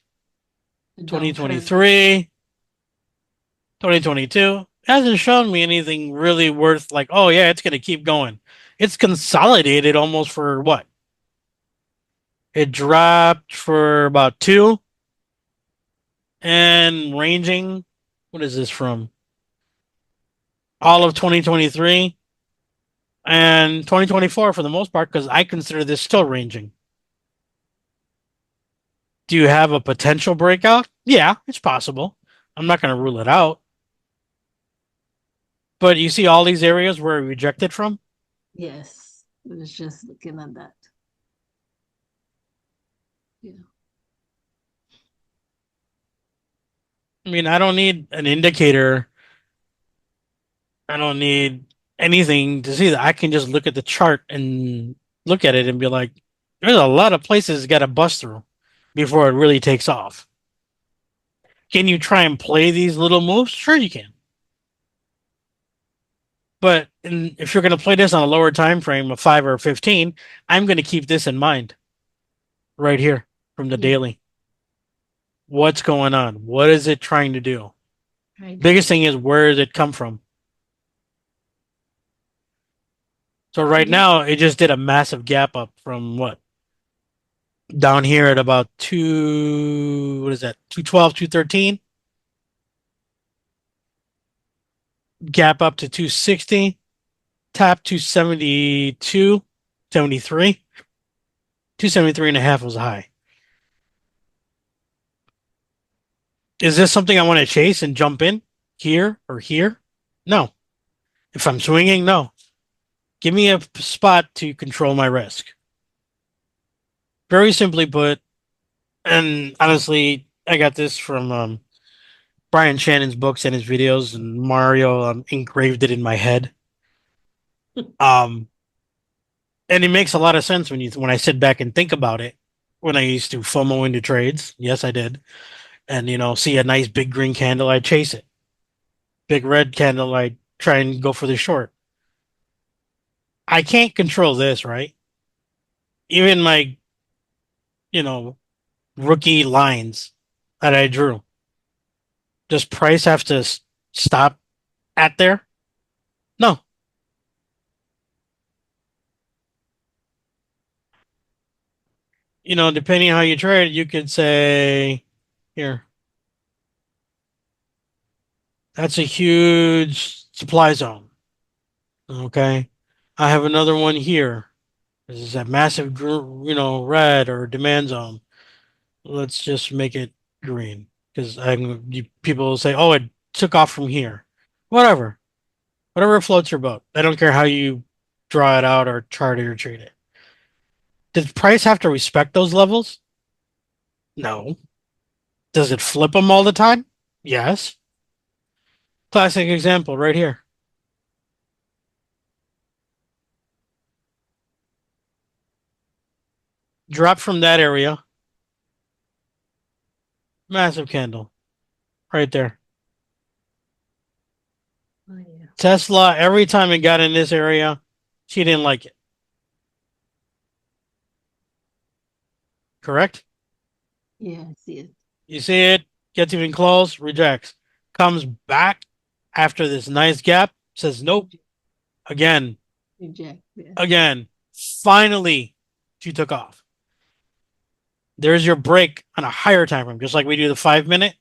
a downtrend. 2023, 2022, hasn't shown me anything really worth like, oh yeah, it's going to keep going. It's consolidated almost for what? It dropped for about 2 and ranging. What is this from? All of 2023 and 2024 for the most part, because I consider this still ranging. Do you have a potential breakout? Yeah, it's possible. I'm not going to rule it out. But you see all these areas where it rejected from? Yes, I was just looking at that. Yeah. I mean, I don't need an indicator. I don't need anything to see that. I can just look at the chart and look at it and be like, there's a lot of places it's got to bust through before it really takes off. Can you try and play these little moves? Sure, you can. But if you're going to play this on a lower time frame of 5 or 15, I'm going to keep this in mind right here from the daily. What's going on? What is it trying to do? Right. Biggest thing is, where does it come from? So right now, it just did a massive gap up from what? Down here at about 212, 213. Gap up to 260. Tap 272, 73. 273 and a half was high. Is this something I want to chase and jump in here or here? No. If I'm swinging, no. Give me a spot to control my risk. Very simply put, and honestly, I got this from Brian Shannon's books and his videos, and Mario engraved it in my head. And it makes a lot of sense when I sit back and think about it. When I used to FOMO into trades, yes, I did, and see a nice big green candle, I chase it. Big red candle, I try and go for the short. I can't control this, right? Even my, rookie lines that I drew. Does price have to stop at there? No. Depending on how you trade, you could say, here, that's a huge supply zone. Okay. I have another one here. This is a massive, red or demand zone. Let's just make it green because people will say, oh, it took off from here. Whatever. Whatever floats your boat. I don't care how you draw it out or chart it or treat it. Does price have to respect those levels? No. Does it flip them all the time? Yes. Classic example right here. Drop from that area. Massive candle. Right there. Oh, yeah. Tesla, every time it got in this area, she didn't like it. Correct? Yeah, I see it. You see it, gets even close, rejects. Comes back after this nice gap, says nope. Again, Reject. Yeah. Again, finally, she took off. There's your break on a higher time frame, just like we do the 5 minute.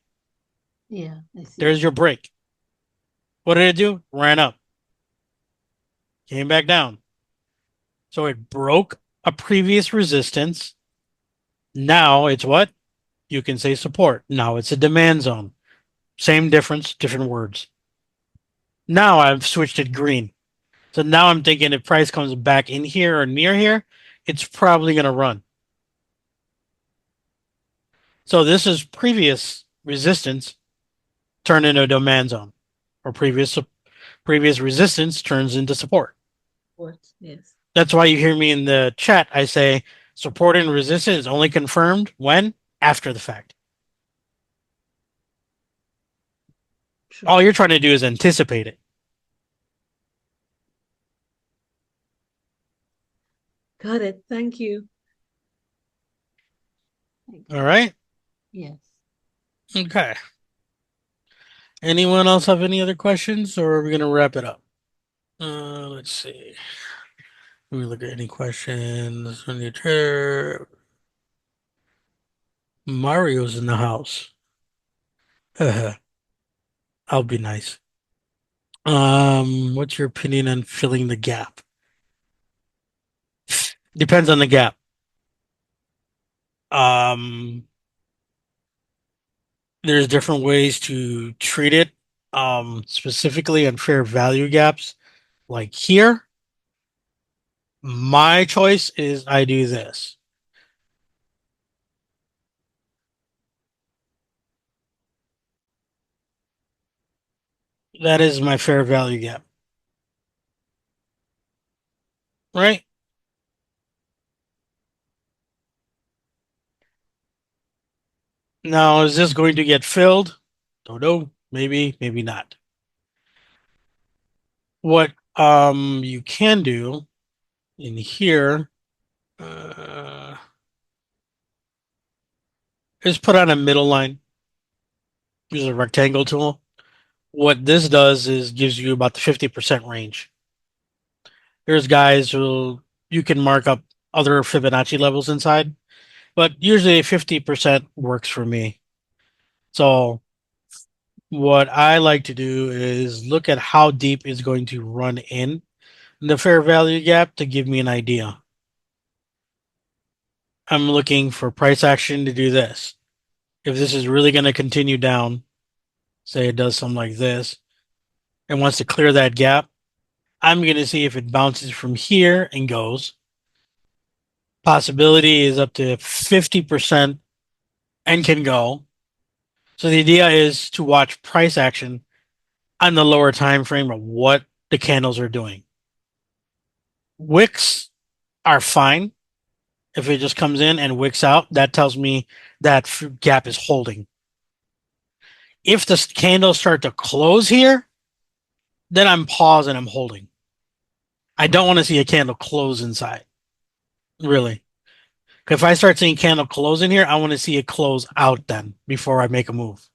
Yeah. I see. There's your break. What did it do? Ran up, came back down. So it broke a previous resistance. Now it's what? You can say support. Now it's a demand zone. Same difference, different words. Now I've switched it green. So now I'm thinking if price comes back in here or near here, it's probably going to run. So this is previous resistance turned into a demand zone, or previous resistance turns into support. What? Yes. That's why you hear me in the chat. I say support and resistance is only confirmed when? After the fact. True. All you're trying to do is anticipate it. Got it. Thank you. All right. Yes. Okay. Anyone else have any other questions, or are we gonna wrap it up? Let's see. Let me look at any questions on your chair. Mario's in the house. I'll be nice. What's your opinion on filling the gap? Depends on the gap. Um, there's different ways to treat it. Specifically on fair value gaps, like here, my choice is I do this. That is my fair value gap. Right? Now, is this going to get filled? Don't know. Maybe, maybe not. What you can do in here is put on a middle line. Use a rectangle tool. What this does is gives you about the 50% range. There's guys who you can mark up other Fibonacci levels inside, but usually 50% works for me. So what I like to do is look at how deep it's going to run in the fair value gap to give me an idea. I'm looking for price action to do this. If this is really going to continue down, say it does something like this, and wants to clear that gap, I'm going to see if it bounces from here and goes. Possibility is up to 50% and can go. So the idea is to watch price action on the lower time frame of what the candles are doing. Wicks are fine. If it just comes in and wicks out, that tells me that gap is holding. If the candles start to close here, then I'm paused and I'm holding. I don't want to see a candle close inside. Really. If I start seeing candle close in here, I want to see it close out then before I make a move.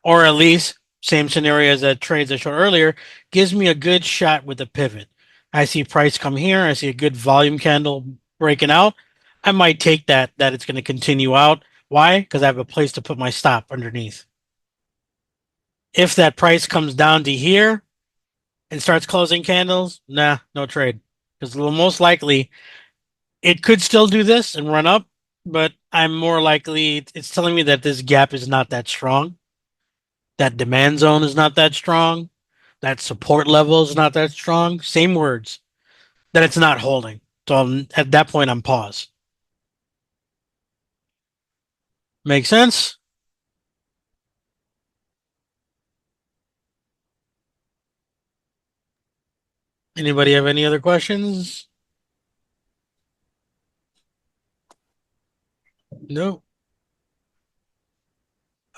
Or at least, same scenario as that trades I showed earlier, gives me a good shot with the pivot. I see price come here. I see a good volume candle breaking out. I might take that it's going to continue out. Why? Because I have a place to put my stop underneath. If that price comes down to here and starts closing candles, nah, no trade. Because most likely it could still do this and run up, but I'm more likely it's telling me that this gap is not that strong. That demand zone is not that strong. That support level is not that strong. Same words. That it's not holding. So at that point, I'm paused. Make sense? Anybody have any other questions? No.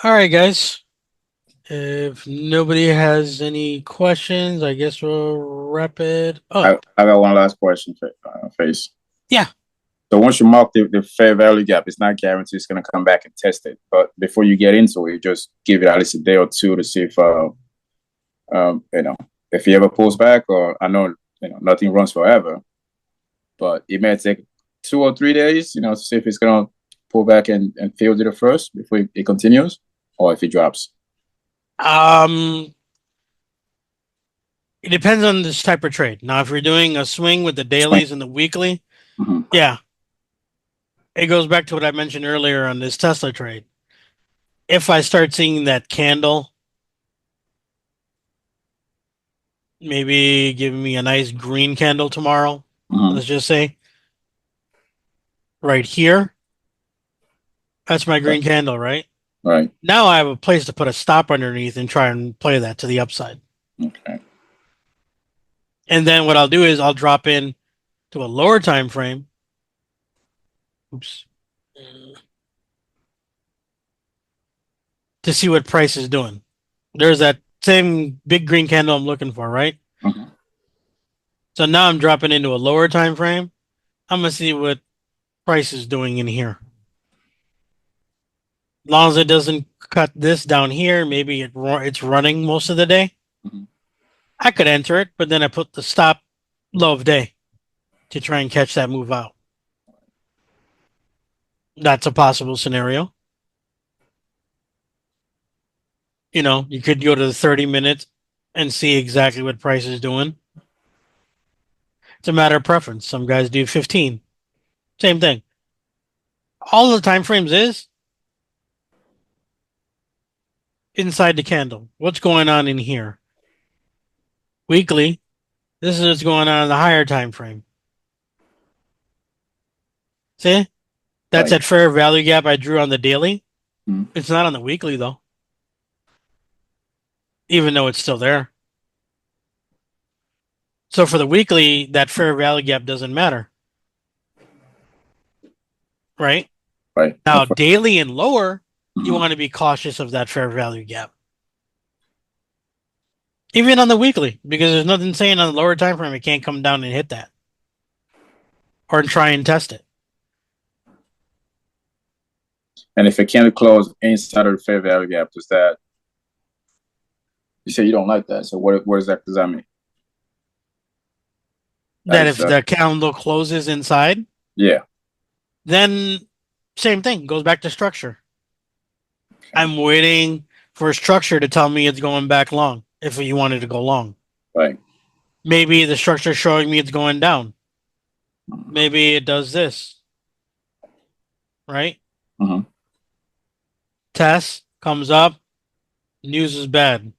All right, guys. If nobody has any questions, I guess we'll wrap it up. I got one last question, Face. Yeah. So once you mark the fair value gap, it's not guaranteed it's going to come back and test it. But before you get into it, you just give it at least a day or two to see if, if he ever pulls back, or I know nothing runs forever, but it may take 2 or 3 days, to see if it's gonna pull back and fail to the first before it continues, or if it drops. It depends on this type of trade. Now, if you're doing a swing with the dailies and the weekly, yeah, it goes back to what I mentioned earlier on this Tesla trade. If I start seeing that candle, maybe giving me a nice green candle tomorrow, let's just say, right here, that's my green candle, right? Right. Now I have a place to put a stop underneath and try and play that to the upside. Okay. And then what I'll do is I'll drop in to a lower time frame. Oops. To see what price is doing. There's that same big green candle I'm looking for, right? So now I'm dropping into a lower time frame. I'm gonna see what price is doing in here. As long as it doesn't cut this down here, maybe it's running most of the day. I could enter it, but then I put the stop low of day to try and catch that move out. That's a possible scenario. You could go to the 30 minutes and see exactly what price is doing. It's a matter of preference. Some guys do 15. Same thing. All the time frames is inside the candle. What's going on in here? Weekly, this is what's going on in the higher time frame. See? That's that fair value gap I drew on the daily. It's not on the weekly, though. Even though it's still there. So for the weekly, that fair value gap doesn't matter. Right? Right. Now, daily and lower, you want to be cautious of that fair value gap. Even on the weekly, because there's nothing saying on the lower time frame it can't come down and hit that. Or try and test it. And if it can't close inside of the fair value gap, does that? You say you don't like that. So what does that mean? That if the candle closes inside? Yeah. Then same thing, goes back to structure. Okay. I'm waiting for a structure to tell me it's going back long, if you wanted to go long. Right. Maybe the structure is showing me it's going down. Maybe it does this. Right? Test comes up, news is bad.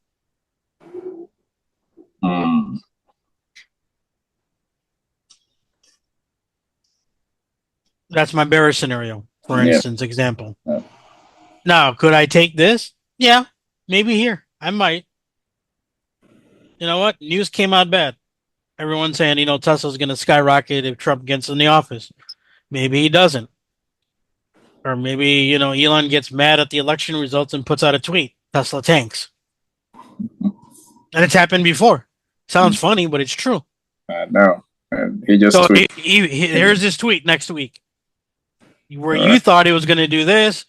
That's my bearish scenario, for instance, example. Yeah. Now, could I take this? Yeah, maybe here. I might. You know what? News came out bad. Everyone's saying, Tesla's going to skyrocket if Trump gets in the office. Maybe he doesn't. Or maybe, Elon gets mad at the election results and puts out a tweet. Tesla tanks. And it's happened before. Sounds funny, but it's true. I know. And he just tweeted. Here's his tweet next week. Where you thought it was going to do this,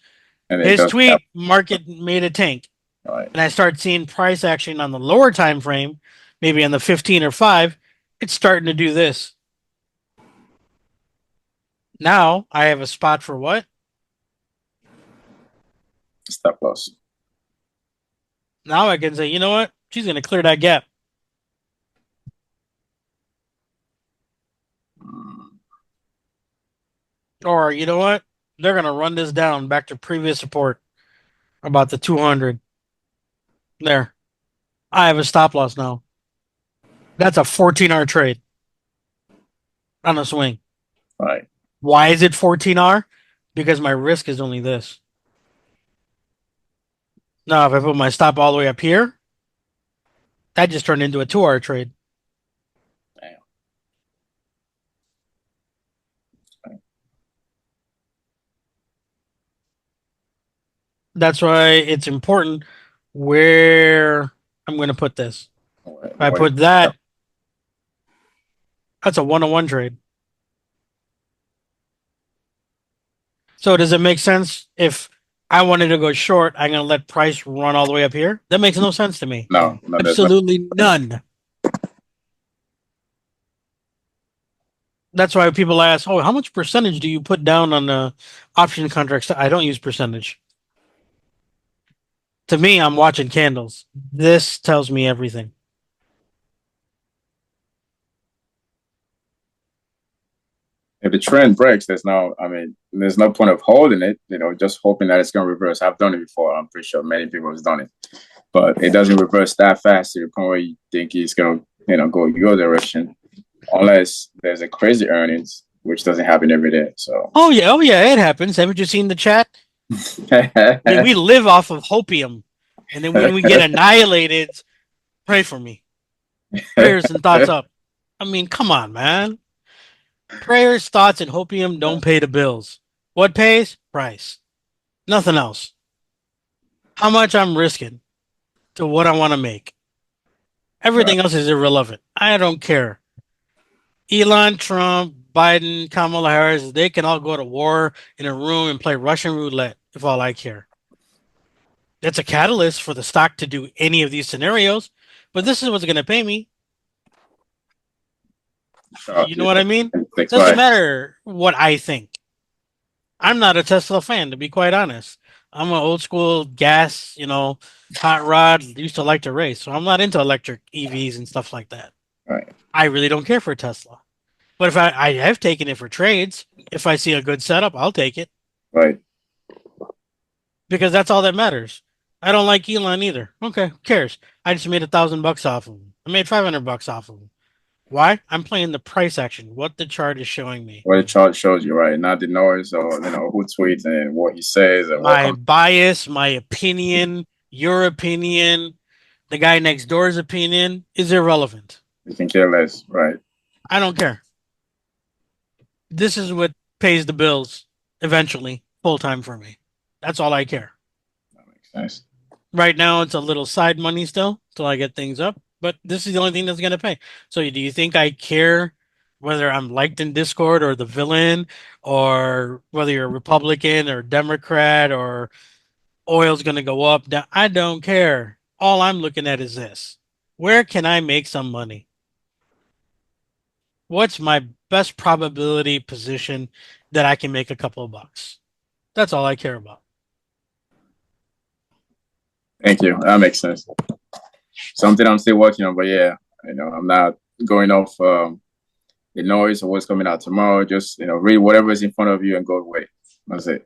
and his tweet, market made a tank. Right. And I start seeing price action on the lower time frame, maybe on the 15 or 5, it's starting to do this. Now I have a spot for what? Stop loss. Now I can say, you know what? She's going to clear that gap. Or, you know what? They're going to run this down back to previous support about the 200. There. I have a stop loss now. That's a 14R trade on a swing. Right. Why is it 14R? Because my risk is only this. Now, if I put my stop all the way up here, that just turned into a 2R trade. Damn. Okay. That's why it's important where I'm going to put this. If I put that, that's a 1-on-1 trade. So does it make sense if I wanted to go short, I'm going to let price run all the way up here? That makes no sense to me. No, absolutely none. That's why people ask, "Oh, how much percentage do you put down on the option contracts?" I don't use percentage. To me, I'm watching candles. This tells me everything. If the trend breaks, there's no point of holding it, just hoping that it's going to reverse. I've done it before. I'm pretty sure many people have done it, but it doesn't reverse that fast to the point where you think it's going to, go your direction, unless there's a crazy earnings, which doesn't happen every day. So, Oh yeah, it happens. Haven't you seen the chat? I mean, we live off of hopium, and then when we get annihilated, pray for me. Prayers and thoughts up. I mean, come on, man. Prayers, thoughts, and hopium don't pay the bills. What pays? Price. Nothing else. How much I'm risking to what I want to make. Everything else is irrelevant. I don't care. Elon, Trump, Biden, Kamala Harris, they can all go to war in a room and play Russian roulette if all I care. That's a catalyst for the stock to do any of these scenarios, but this is what's going to pay me. You know what I mean? Doesn't matter what I think. I'm not a Tesla fan, to be quite honest. I'm an old school gas, hot rod, used to like to race. So I'm not into electric EVs and stuff like that. Right. I really don't care for Tesla. But if I have taken it for trades, if I see a good setup, I'll take it. Right. Because that's all that matters. I don't like Elon either. Okay, who cares? I just made $1,000 off of him. I made $500 off of him. Why? I'm playing the price action. What the chart is showing me. What the chart shows you, right? Not the noise or who tweets and what he says and my bias, my opinion, your opinion, the guy next door's opinion is irrelevant. You can care less, right? I don't care. This is what pays the bills eventually, full time for me. That's all I care. That makes sense. Right now, it's a little side money still till I get things up, but this is the only thing that's going to pay. So, do you think I care whether I'm liked in Discord or the villain, or whether you're a Republican or Democrat or oil's going to go up, down? I don't care. All I'm looking at is this. Where can I make some money? What's my best probability position that I can make a couple of bucks? That's all I care about. Thank you. That makes sense. Something I'm still working on, but yeah, I'm not going off the noise or what's coming out tomorrow. Just, read whatever is in front of you and go away. That's it.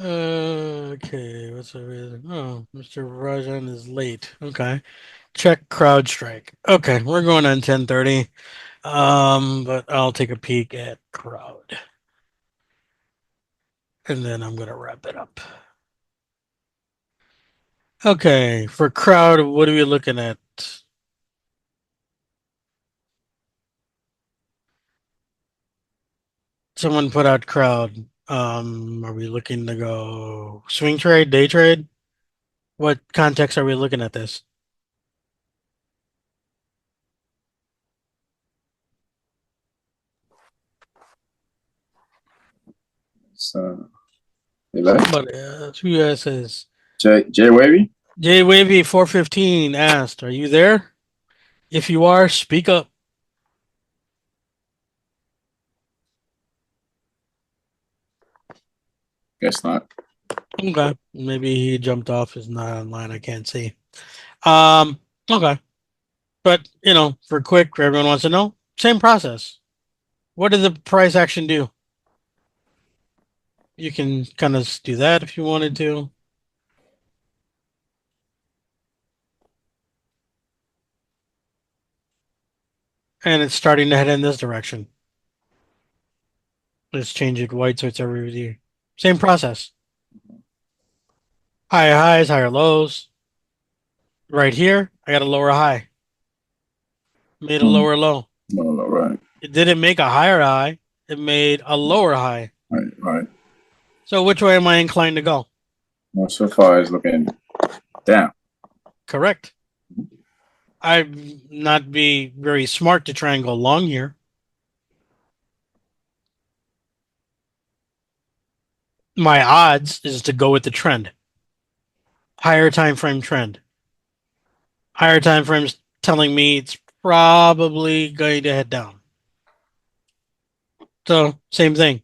Okay, what's the reason? Oh, Mr. Rajan is late. Okay. Check CrowdStrike. Okay, we're going on 10:30. But I'll take a peek at Crowd. And then I'm gonna wrap it up. Okay, for Crowd, what are we looking at? Someone put out Crowd. Are we looking to go swing trade, day trade? What context are we looking at this? So, Somebody else. Who else says? Jay Wavy? Jay Wavy 415 asked, "Are you there? If you are, speak up." Guess not. Okay, maybe he jumped off. Is not online. I can't see. Okay, but for quick, everyone wants to know. Same process. What did the price action do? You can kind of do that if you wanted to. And it's starting to head in this direction. Let's change it white so it's every year. Same process. Higher highs, higher lows. Right here, I got a lower high. Made a lower low. No, right. It didn't make a higher high. It made a lower high. Right. So which way am I inclined to go? Well, so far it's looking down. Correct. I'd not be very smart to try and go long here. My odds is to go with the trend. Higher time frame trend. Higher time frames telling me it's probably going to head down. So same thing.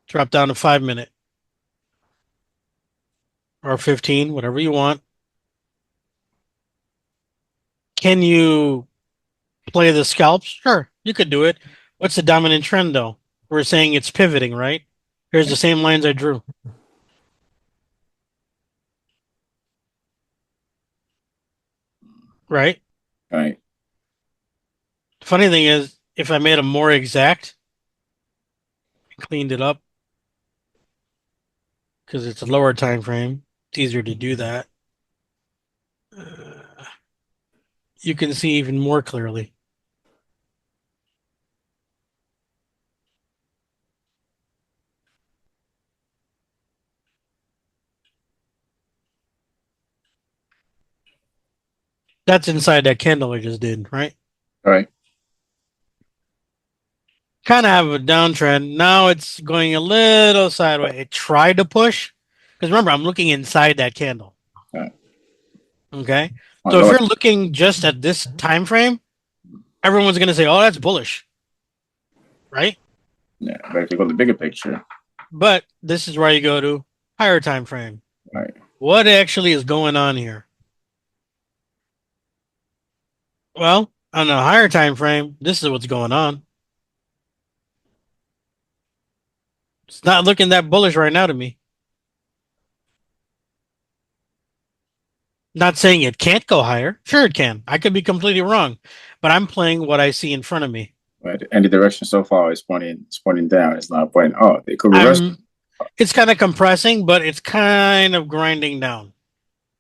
Drop down to 5 minute or 15, whatever you want. Can you play the scalps? Sure, you could do it. What's the dominant trend though? We're saying it's pivoting, right? Here's the same lines I drew. Right? Right. Funny thing is, if I made them more exact, cleaned it up, because it's a lower time frame, it's easier to do that. You can see even more clearly. That's inside that candle I just did, right? Right. Kind of have a downtrend. Now it's going a little sideways. It tried to push, because remember, I'm looking inside that candle. Right. Okay. Oh, So if Lord. you're looking just at this time frame, everyone's going to say, "Oh, that's bullish," right? Yeah. But if you go to the bigger picture, But this is where you go to higher time frame. right. What actually is going on here? Well, on a higher time frame, this is what's going on. It's not looking that bullish right now to me. Not saying it can't go higher. Sure, it can. I could be completely wrong, but I'm playing what I see in front of me. Right. And the direction so far is pointing down. It's not pointing. Oh, they could reverse. It's kind of compressing, but it's kind of grinding down.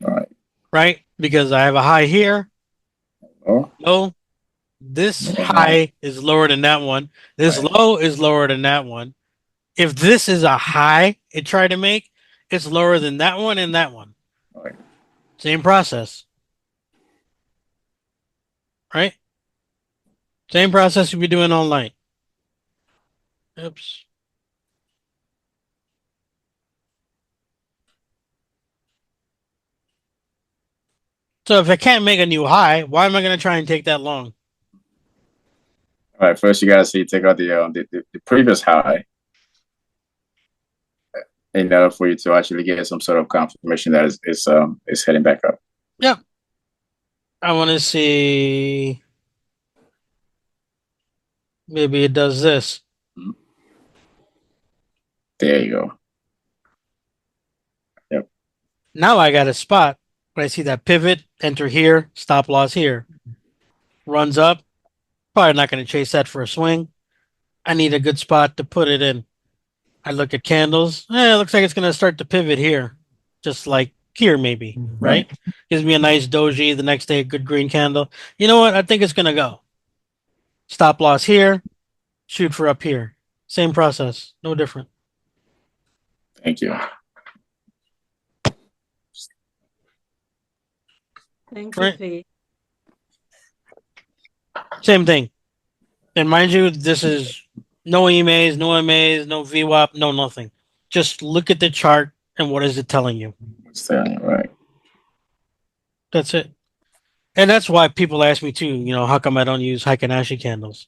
All right. Right? Because I have a high here. Oh. Low. This Yeah. high is lower than that one. This Right. low is lower than that one. If this is a high it tried to make, it's lower than that one and that one. Right. Same process. Right? Same process you'll be doing all night. Oops. So if I can't make a new high, why am I going to try and take that long? All right. First, you gotta take out the previous high in order for you to actually get some sort of confirmation that is heading back up. Yeah. I want to see. Maybe it does this. There you go. Yep. Now I got a spot. When I see that pivot, enter here, stop loss here. Runs up. Probably not going to chase that for a swing. I need a good spot to put it in. I look at candles. It looks like it's going to start to pivot here. Just like here, maybe. Right? Gives me a nice doji. The next day, a good green candle. You know what? I think it's going to go. Stop loss here. Shoot for up here. Same process. No different. Thank you. Thank you, Right. Faye. Same thing. And mind you, this is no EMAs, no MAs, no VWAP, no nothing. Just look at the chart and what is it telling you? It's there, right. That's it. And that's why people ask me too, how come I don't use Heiken-Ashi candles?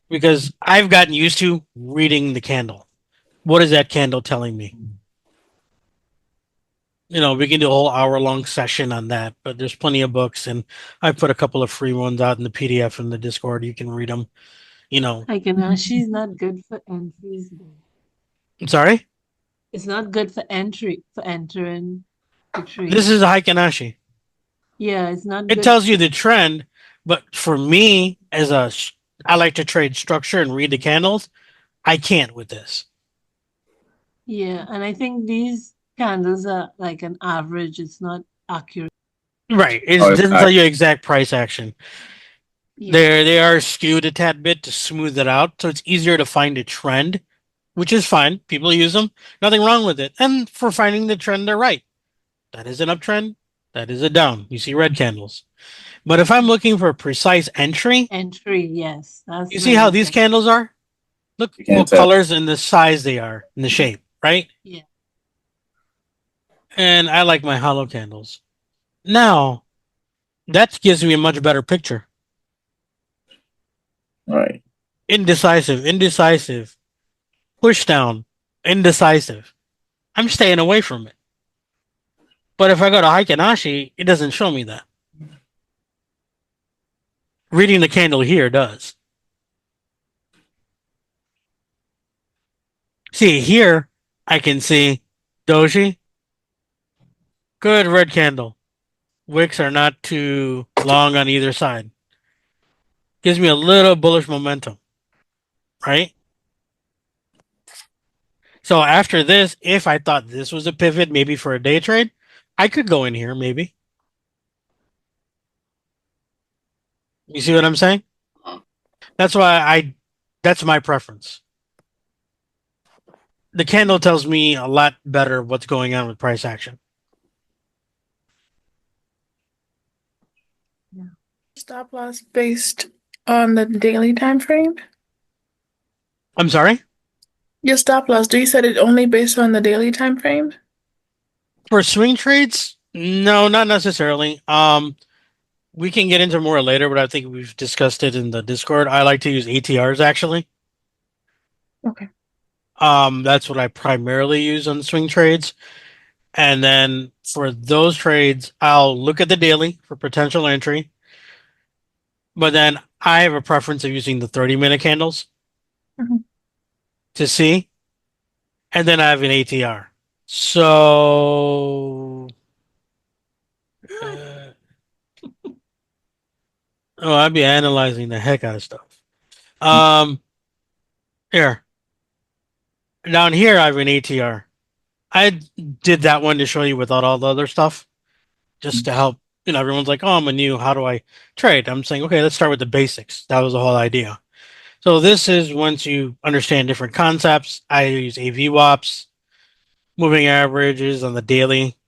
Because I've gotten used to reading the candle. What is that candle telling me? We can do a whole hour-long session on that, but there's plenty of books, and I put a couple of free ones out in the PDF in the Discord. You can read them. She's not good for entries though. I'm sorry? It's not good for entering the trade. This is a Heiken-Ashi. Yeah, it's not It good. tells you the trend, but for me, I like to trade structure and read the candles. I can't with this. Yeah, and I think these candles are like an average. It's not accurate. Right. It Oh, it's doesn't not- tell you exact price action. Yeah. They are skewed a tad bit to smooth it out, so it's easier to find a trend, which is fine. People use them. Nothing wrong with it. And for finding the trend, they're right. That is an uptrend. That is a down. You see red candles. But if I'm looking for a precise entry, Yes. That's you see how these candles are? Look You can't what tell. colors and the size they are and the shape, right? Yeah. And I like my hollow candles. Now, that gives me a much better picture. Right. Indecisive. push down, indecisive, I'm staying away from it. But if I go to Heikinashi, it doesn't show me that. Reading the candle here does. See, here I can see Doji, good red candle. Wicks are not too long on either side. Gives me a little bullish momentum, right? So after this, if I thought this was a pivot, maybe for a day trade, I could go in here, maybe. You see what I'm saying? That's why that's my preference. The candle tells me a lot better what's going on with price action. Stop loss based on the daily time frame? I'm sorry? Your stop loss, do you said it only based on the daily time frame? For swing trades, no, not necessarily. We can get into more later, but I think we've discussed it in the Discord. I like to use ATRs actually. Okay. That's what I primarily use on swing trades. And then for those trades, I'll look at the daily for potential entry. But then I have a preference of using the 30-minute candles to see. And then I have an ATR. So, I'd be analyzing the heck out of stuff. Here. Down here, I have an ATR. I did that one to show you without all the other stuff, just to help. Everyone's like, "Oh, I'm a new. How do I trade?" I'm saying, "Okay, let's start with the basics." That was the whole idea. So this is once you understand different concepts. I use AV WAPs, moving averages on the daily.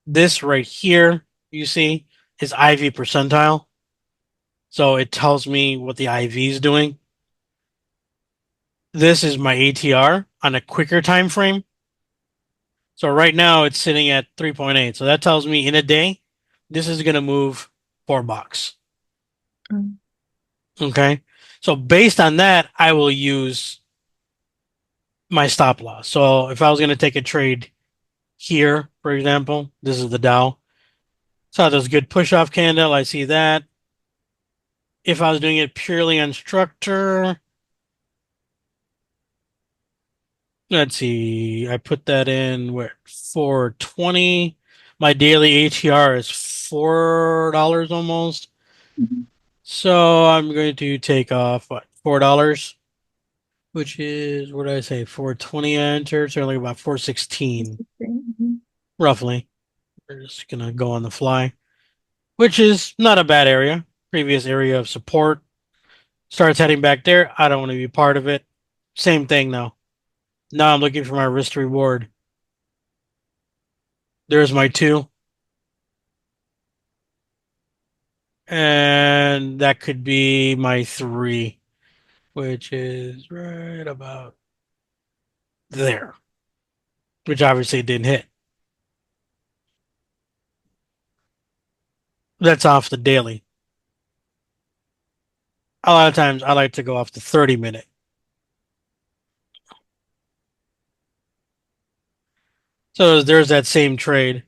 This right here, you see, is IV percentile. So it tells me what the IV is doing. This is my ATR on a quicker time frame. So right now it's sitting at 3.8. So that tells me in a day, this is going to move $4. Mm. Okay. So based on that, I will use my stop loss. So if I was going to take a trade here, for example, this is the Dow. Saw this good push off candle. I see that. If I was doing it purely on structure, let's see. I put that in where 420. My daily ATR is $4 almost. So I'm going to take off what $4, which is what did I say? 420 I entered, so only about 416 roughly. We're just gonna go on the fly, which is not a bad area. Previous area of support starts heading back there. I don't want to be part of it. Same thing though. Now I'm looking for my risk to reward. There's my 2. And that could be my 3, which is right about there, which obviously didn't hit. That's off the daily. A lot of times I like to go off the 30-minute. So there's that same trade.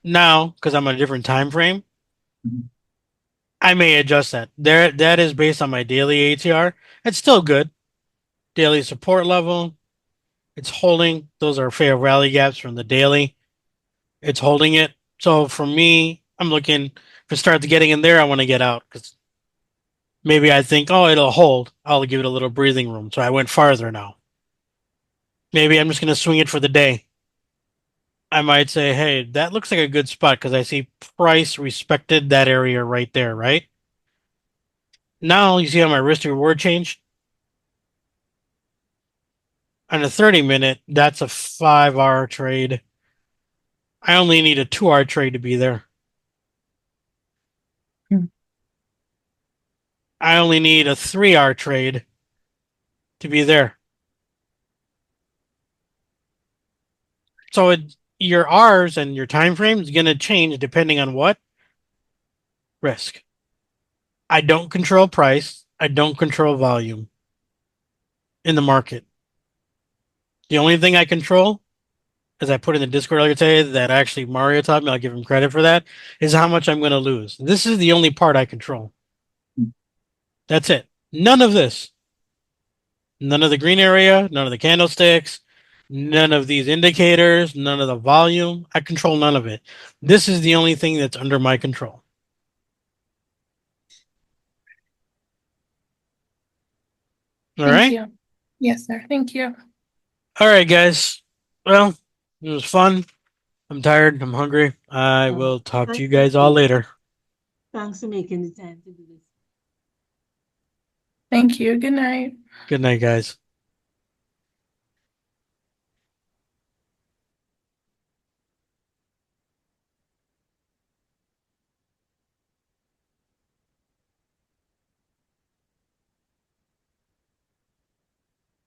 Now, because I'm on a different time frame, I may adjust that. That is based on my daily ATR. It's still good. Daily support level. It's holding. Those are fair rally gaps from the daily. It's holding it. So for me, I'm looking if it starts getting in there, I want to get out because maybe I think, oh, it'll hold. I'll give it a little breathing room. So I went farther now. Maybe I'm just going to swing it for the day. I might say, hey, that looks like a good spot because I see price respected that area right there, right? Now you see how my risk to reward changed? On a 30-minute, that's a 5-hour trade. I only need a 2-hour trade to be there. I only need a 3-hour trade to be there. So your R's and your time frame is going to change depending on what? Risk. I don't control price. I don't control volume in the market. The only thing I control, as I put in the Discord earlier today, that actually Mario taught me, I'll give him credit for that, is how much I'm going to lose. This is the only part I control. That's it. None of this. None of the green area, none of the candlesticks, none of these indicators, none of the volume. I control none of it. This is the only thing that's under my control. All Thank right. you. Yes, sir. Thank you. All right, guys. Well, it was fun. I'm tired. I'm hungry. I will talk to you guys all later. Thanks for making the time to do this. Thank you. Good night. Good night, guys.